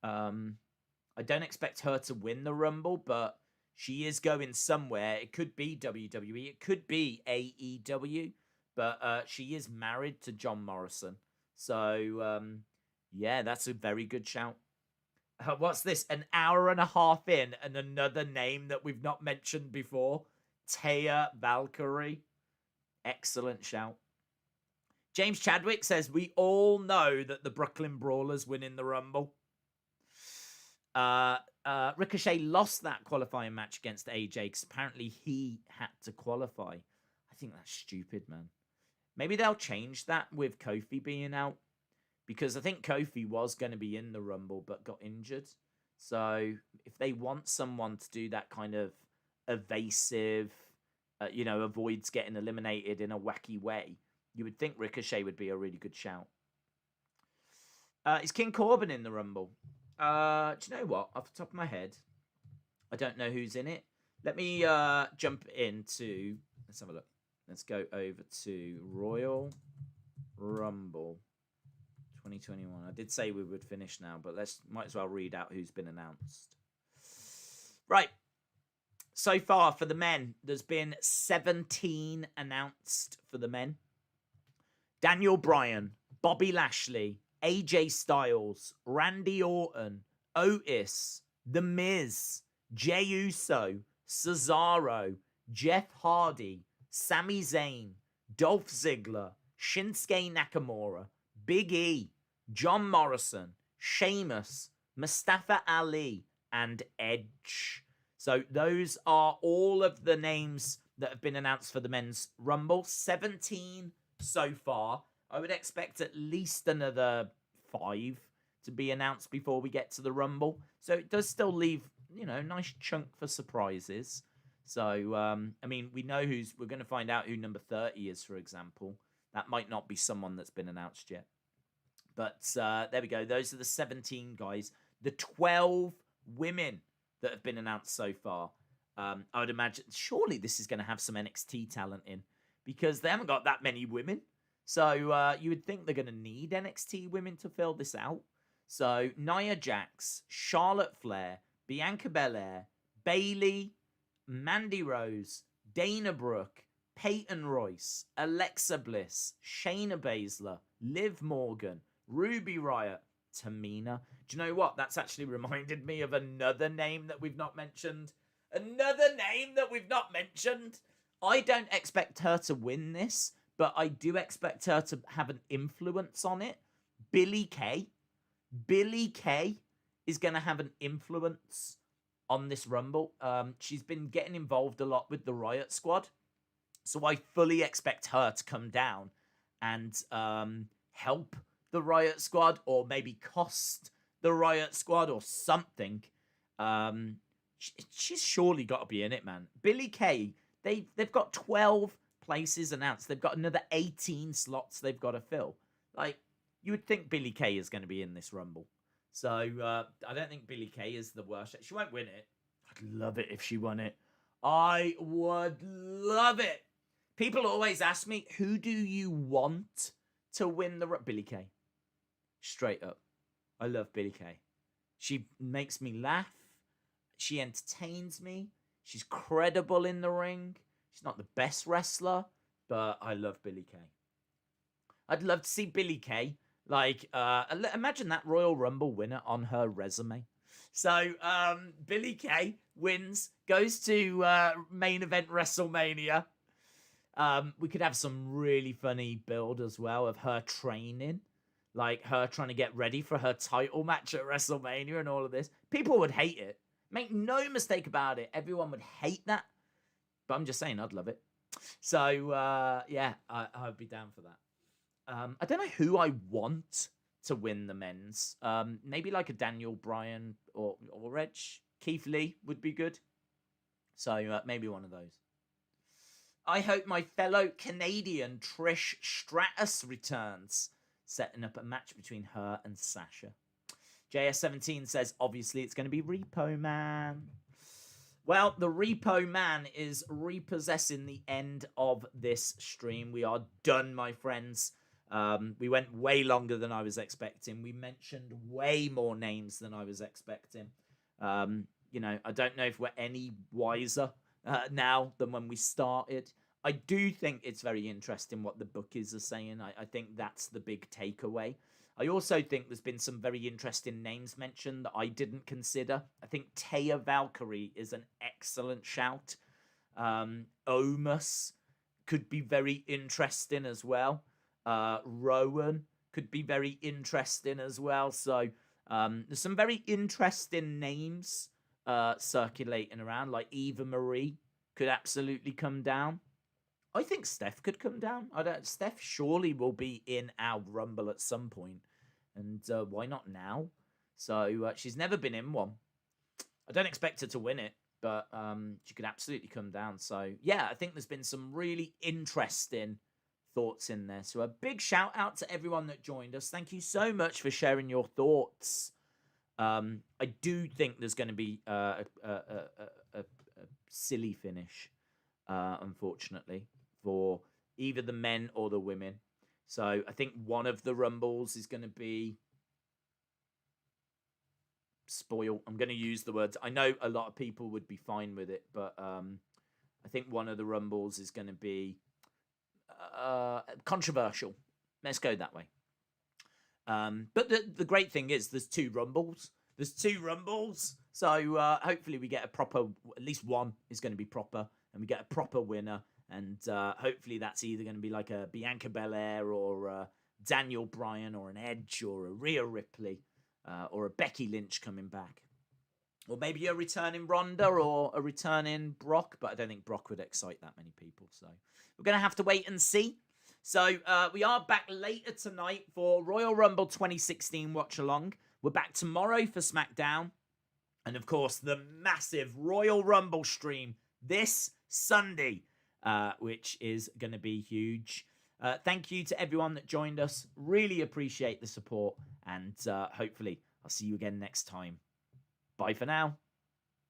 I don't expect her to win the Rumble, but she is going somewhere. It could be WWE. It could be AEW, but she is married to John Morrison. So, yeah, that's a very good shout. What's this? An hour and a half in and another name that we've not mentioned before. Taya Valkyrie. Excellent shout. James Chadwick says, we all know that the Brooklyn Brawlers win in the Rumble. Ricochet lost that qualifying match against AJ because apparently he had to qualify. I think that's stupid, man. Maybe they'll change that with Kofi being out, because I think Kofi was going to be in the Rumble but got injured. So if they want someone to do that kind of evasive, avoids getting eliminated in a wacky way, you would think Ricochet would be a really good shout. Is King Corbin in the Rumble? Do you know what? Off the top of my head, I don't know who's in it. Let me jump into... Let's have a look. Let's go over to Royal Rumble 2021. I did say we would finish now, but might as well read out who's been announced. Right. So far for the men, there's been 17 announced for the men. Daniel Bryan, Bobby Lashley, AJ Styles, Randy Orton, Otis, The Miz, Jey Uso, Cesaro, Jeff Hardy, Sami Zayn, Dolph Ziggler, Shinsuke Nakamura, Big E, John Morrison, Sheamus, Mustafa Ali, and Edge. So those are all of the names that have been announced for the men's Rumble. 17 so far. I would expect at least another 5 to be announced before we get to the Rumble. So it does still leave, a nice chunk for surprises. So, we know we're going to find out who number 30 is, for example. That might not be someone that's been announced yet. But there we go. Those are the 17 guys. The 12 women that have been announced so far. I would imagine, surely this is going to have some NXT talent in, because they haven't got that many women. So you would think they're going to need NXT women to fill this out. So Nia Jax, Charlotte Flair, Bianca Belair, Bayley, Mandy Rose, Dana Brooke, Peyton Royce, Alexa Bliss, Shayna Baszler, Liv Morgan, Ruby Riott, Tamina. Do you know what? That's actually reminded me of another name that we've not mentioned. I don't expect her to win this, but I do expect her to have an influence on it. Billie Kay. Billie Kay is going to have an influence on this Rumble. She's been getting involved a lot with the Riot Squad. So I fully expect her to come down and help the Riot Squad, or maybe cost the Riot Squad or something. She's surely got to be in it, man. Billie Kay, they've got 12 places announced. They've got another 18 slots they've got to fill. Like, you would think Billie Kay is going to be in this Rumble. So I don't think Billie Kay is the worst. She won't win it. I'd love it if she won it. I would love it. People always ask me, who do you want to win the Billie Kay? Straight up. I love Billie Kay. She makes me laugh. She entertains me. She's credible in the ring. She's not the best wrestler, but I love Billie Kay. I'd love to see Billie Kay. Imagine that Royal Rumble winner on her resume. So, Billie Kay wins, goes to main event WrestleMania. We could have some really funny build as well of her training. Like her trying to get ready for her title match at WrestleMania and all of this. People would hate it. Make no mistake about it. Everyone would hate that. But I'm just saying, I'd love it. So, I'd be down for that. I don't know who I want to win the men's. Maybe like a Daniel Bryan or Edge. Keith Lee would be good. So, maybe one of those. I hope my fellow Canadian Trish Stratus returns, setting up a match between her and Sasha. JS17 says, obviously it's going to be Repo Man. Well, the Repo Man is repossessing the end of this stream. We are done, my friends. We went way longer than I was expecting. We mentioned way more names than I was expecting. I don't know if we're any wiser now than when we started. I do think it's very interesting what the bookies are saying. I think that's the big takeaway. I also think there's been some very interesting names mentioned that I didn't consider. I think Taya Valkyrie is an excellent shout. Omos could be very interesting as well. Rowan could be very interesting as well. So there's some very interesting names circulating around, like Eva Marie could absolutely come down. I think Steph could come down. Steph surely will be in our Rumble at some point. and why not now? So she's never been in one. I don't expect her to win it, but she could absolutely come down. So yeah, I think there's been some really interesting thoughts in there. So a big shout out to everyone that joined us. Thank you so much for sharing your thoughts. I do think there's going to be a silly finish, unfortunately, for either the men or the women. So I think one of the Rumbles is going to be spoil. I'm going to use the words. I know a lot of people would be fine with it, but I think one of the Rumbles is going to be controversial. Let's go that way. But the great thing is there's two Rumbles. So hopefully we get a proper, at least one is going to be proper, and we get a proper winner. And hopefully that's either going to be like a Bianca Belair or a Daniel Bryan or an Edge or a Rhea Ripley or a Becky Lynch coming back. Or maybe a returning Ronda or a returning Brock, but I don't think Brock would excite that many people. So we're going to have to wait and see. So we are back later tonight for Royal Rumble 2016 Watch Along. We're back tomorrow for SmackDown. And of course, the massive Royal Rumble stream this Sunday, which is going to be huge. Thank you to everyone that joined us. Really appreciate the support. And hopefully I'll see you again next time. Bye for now.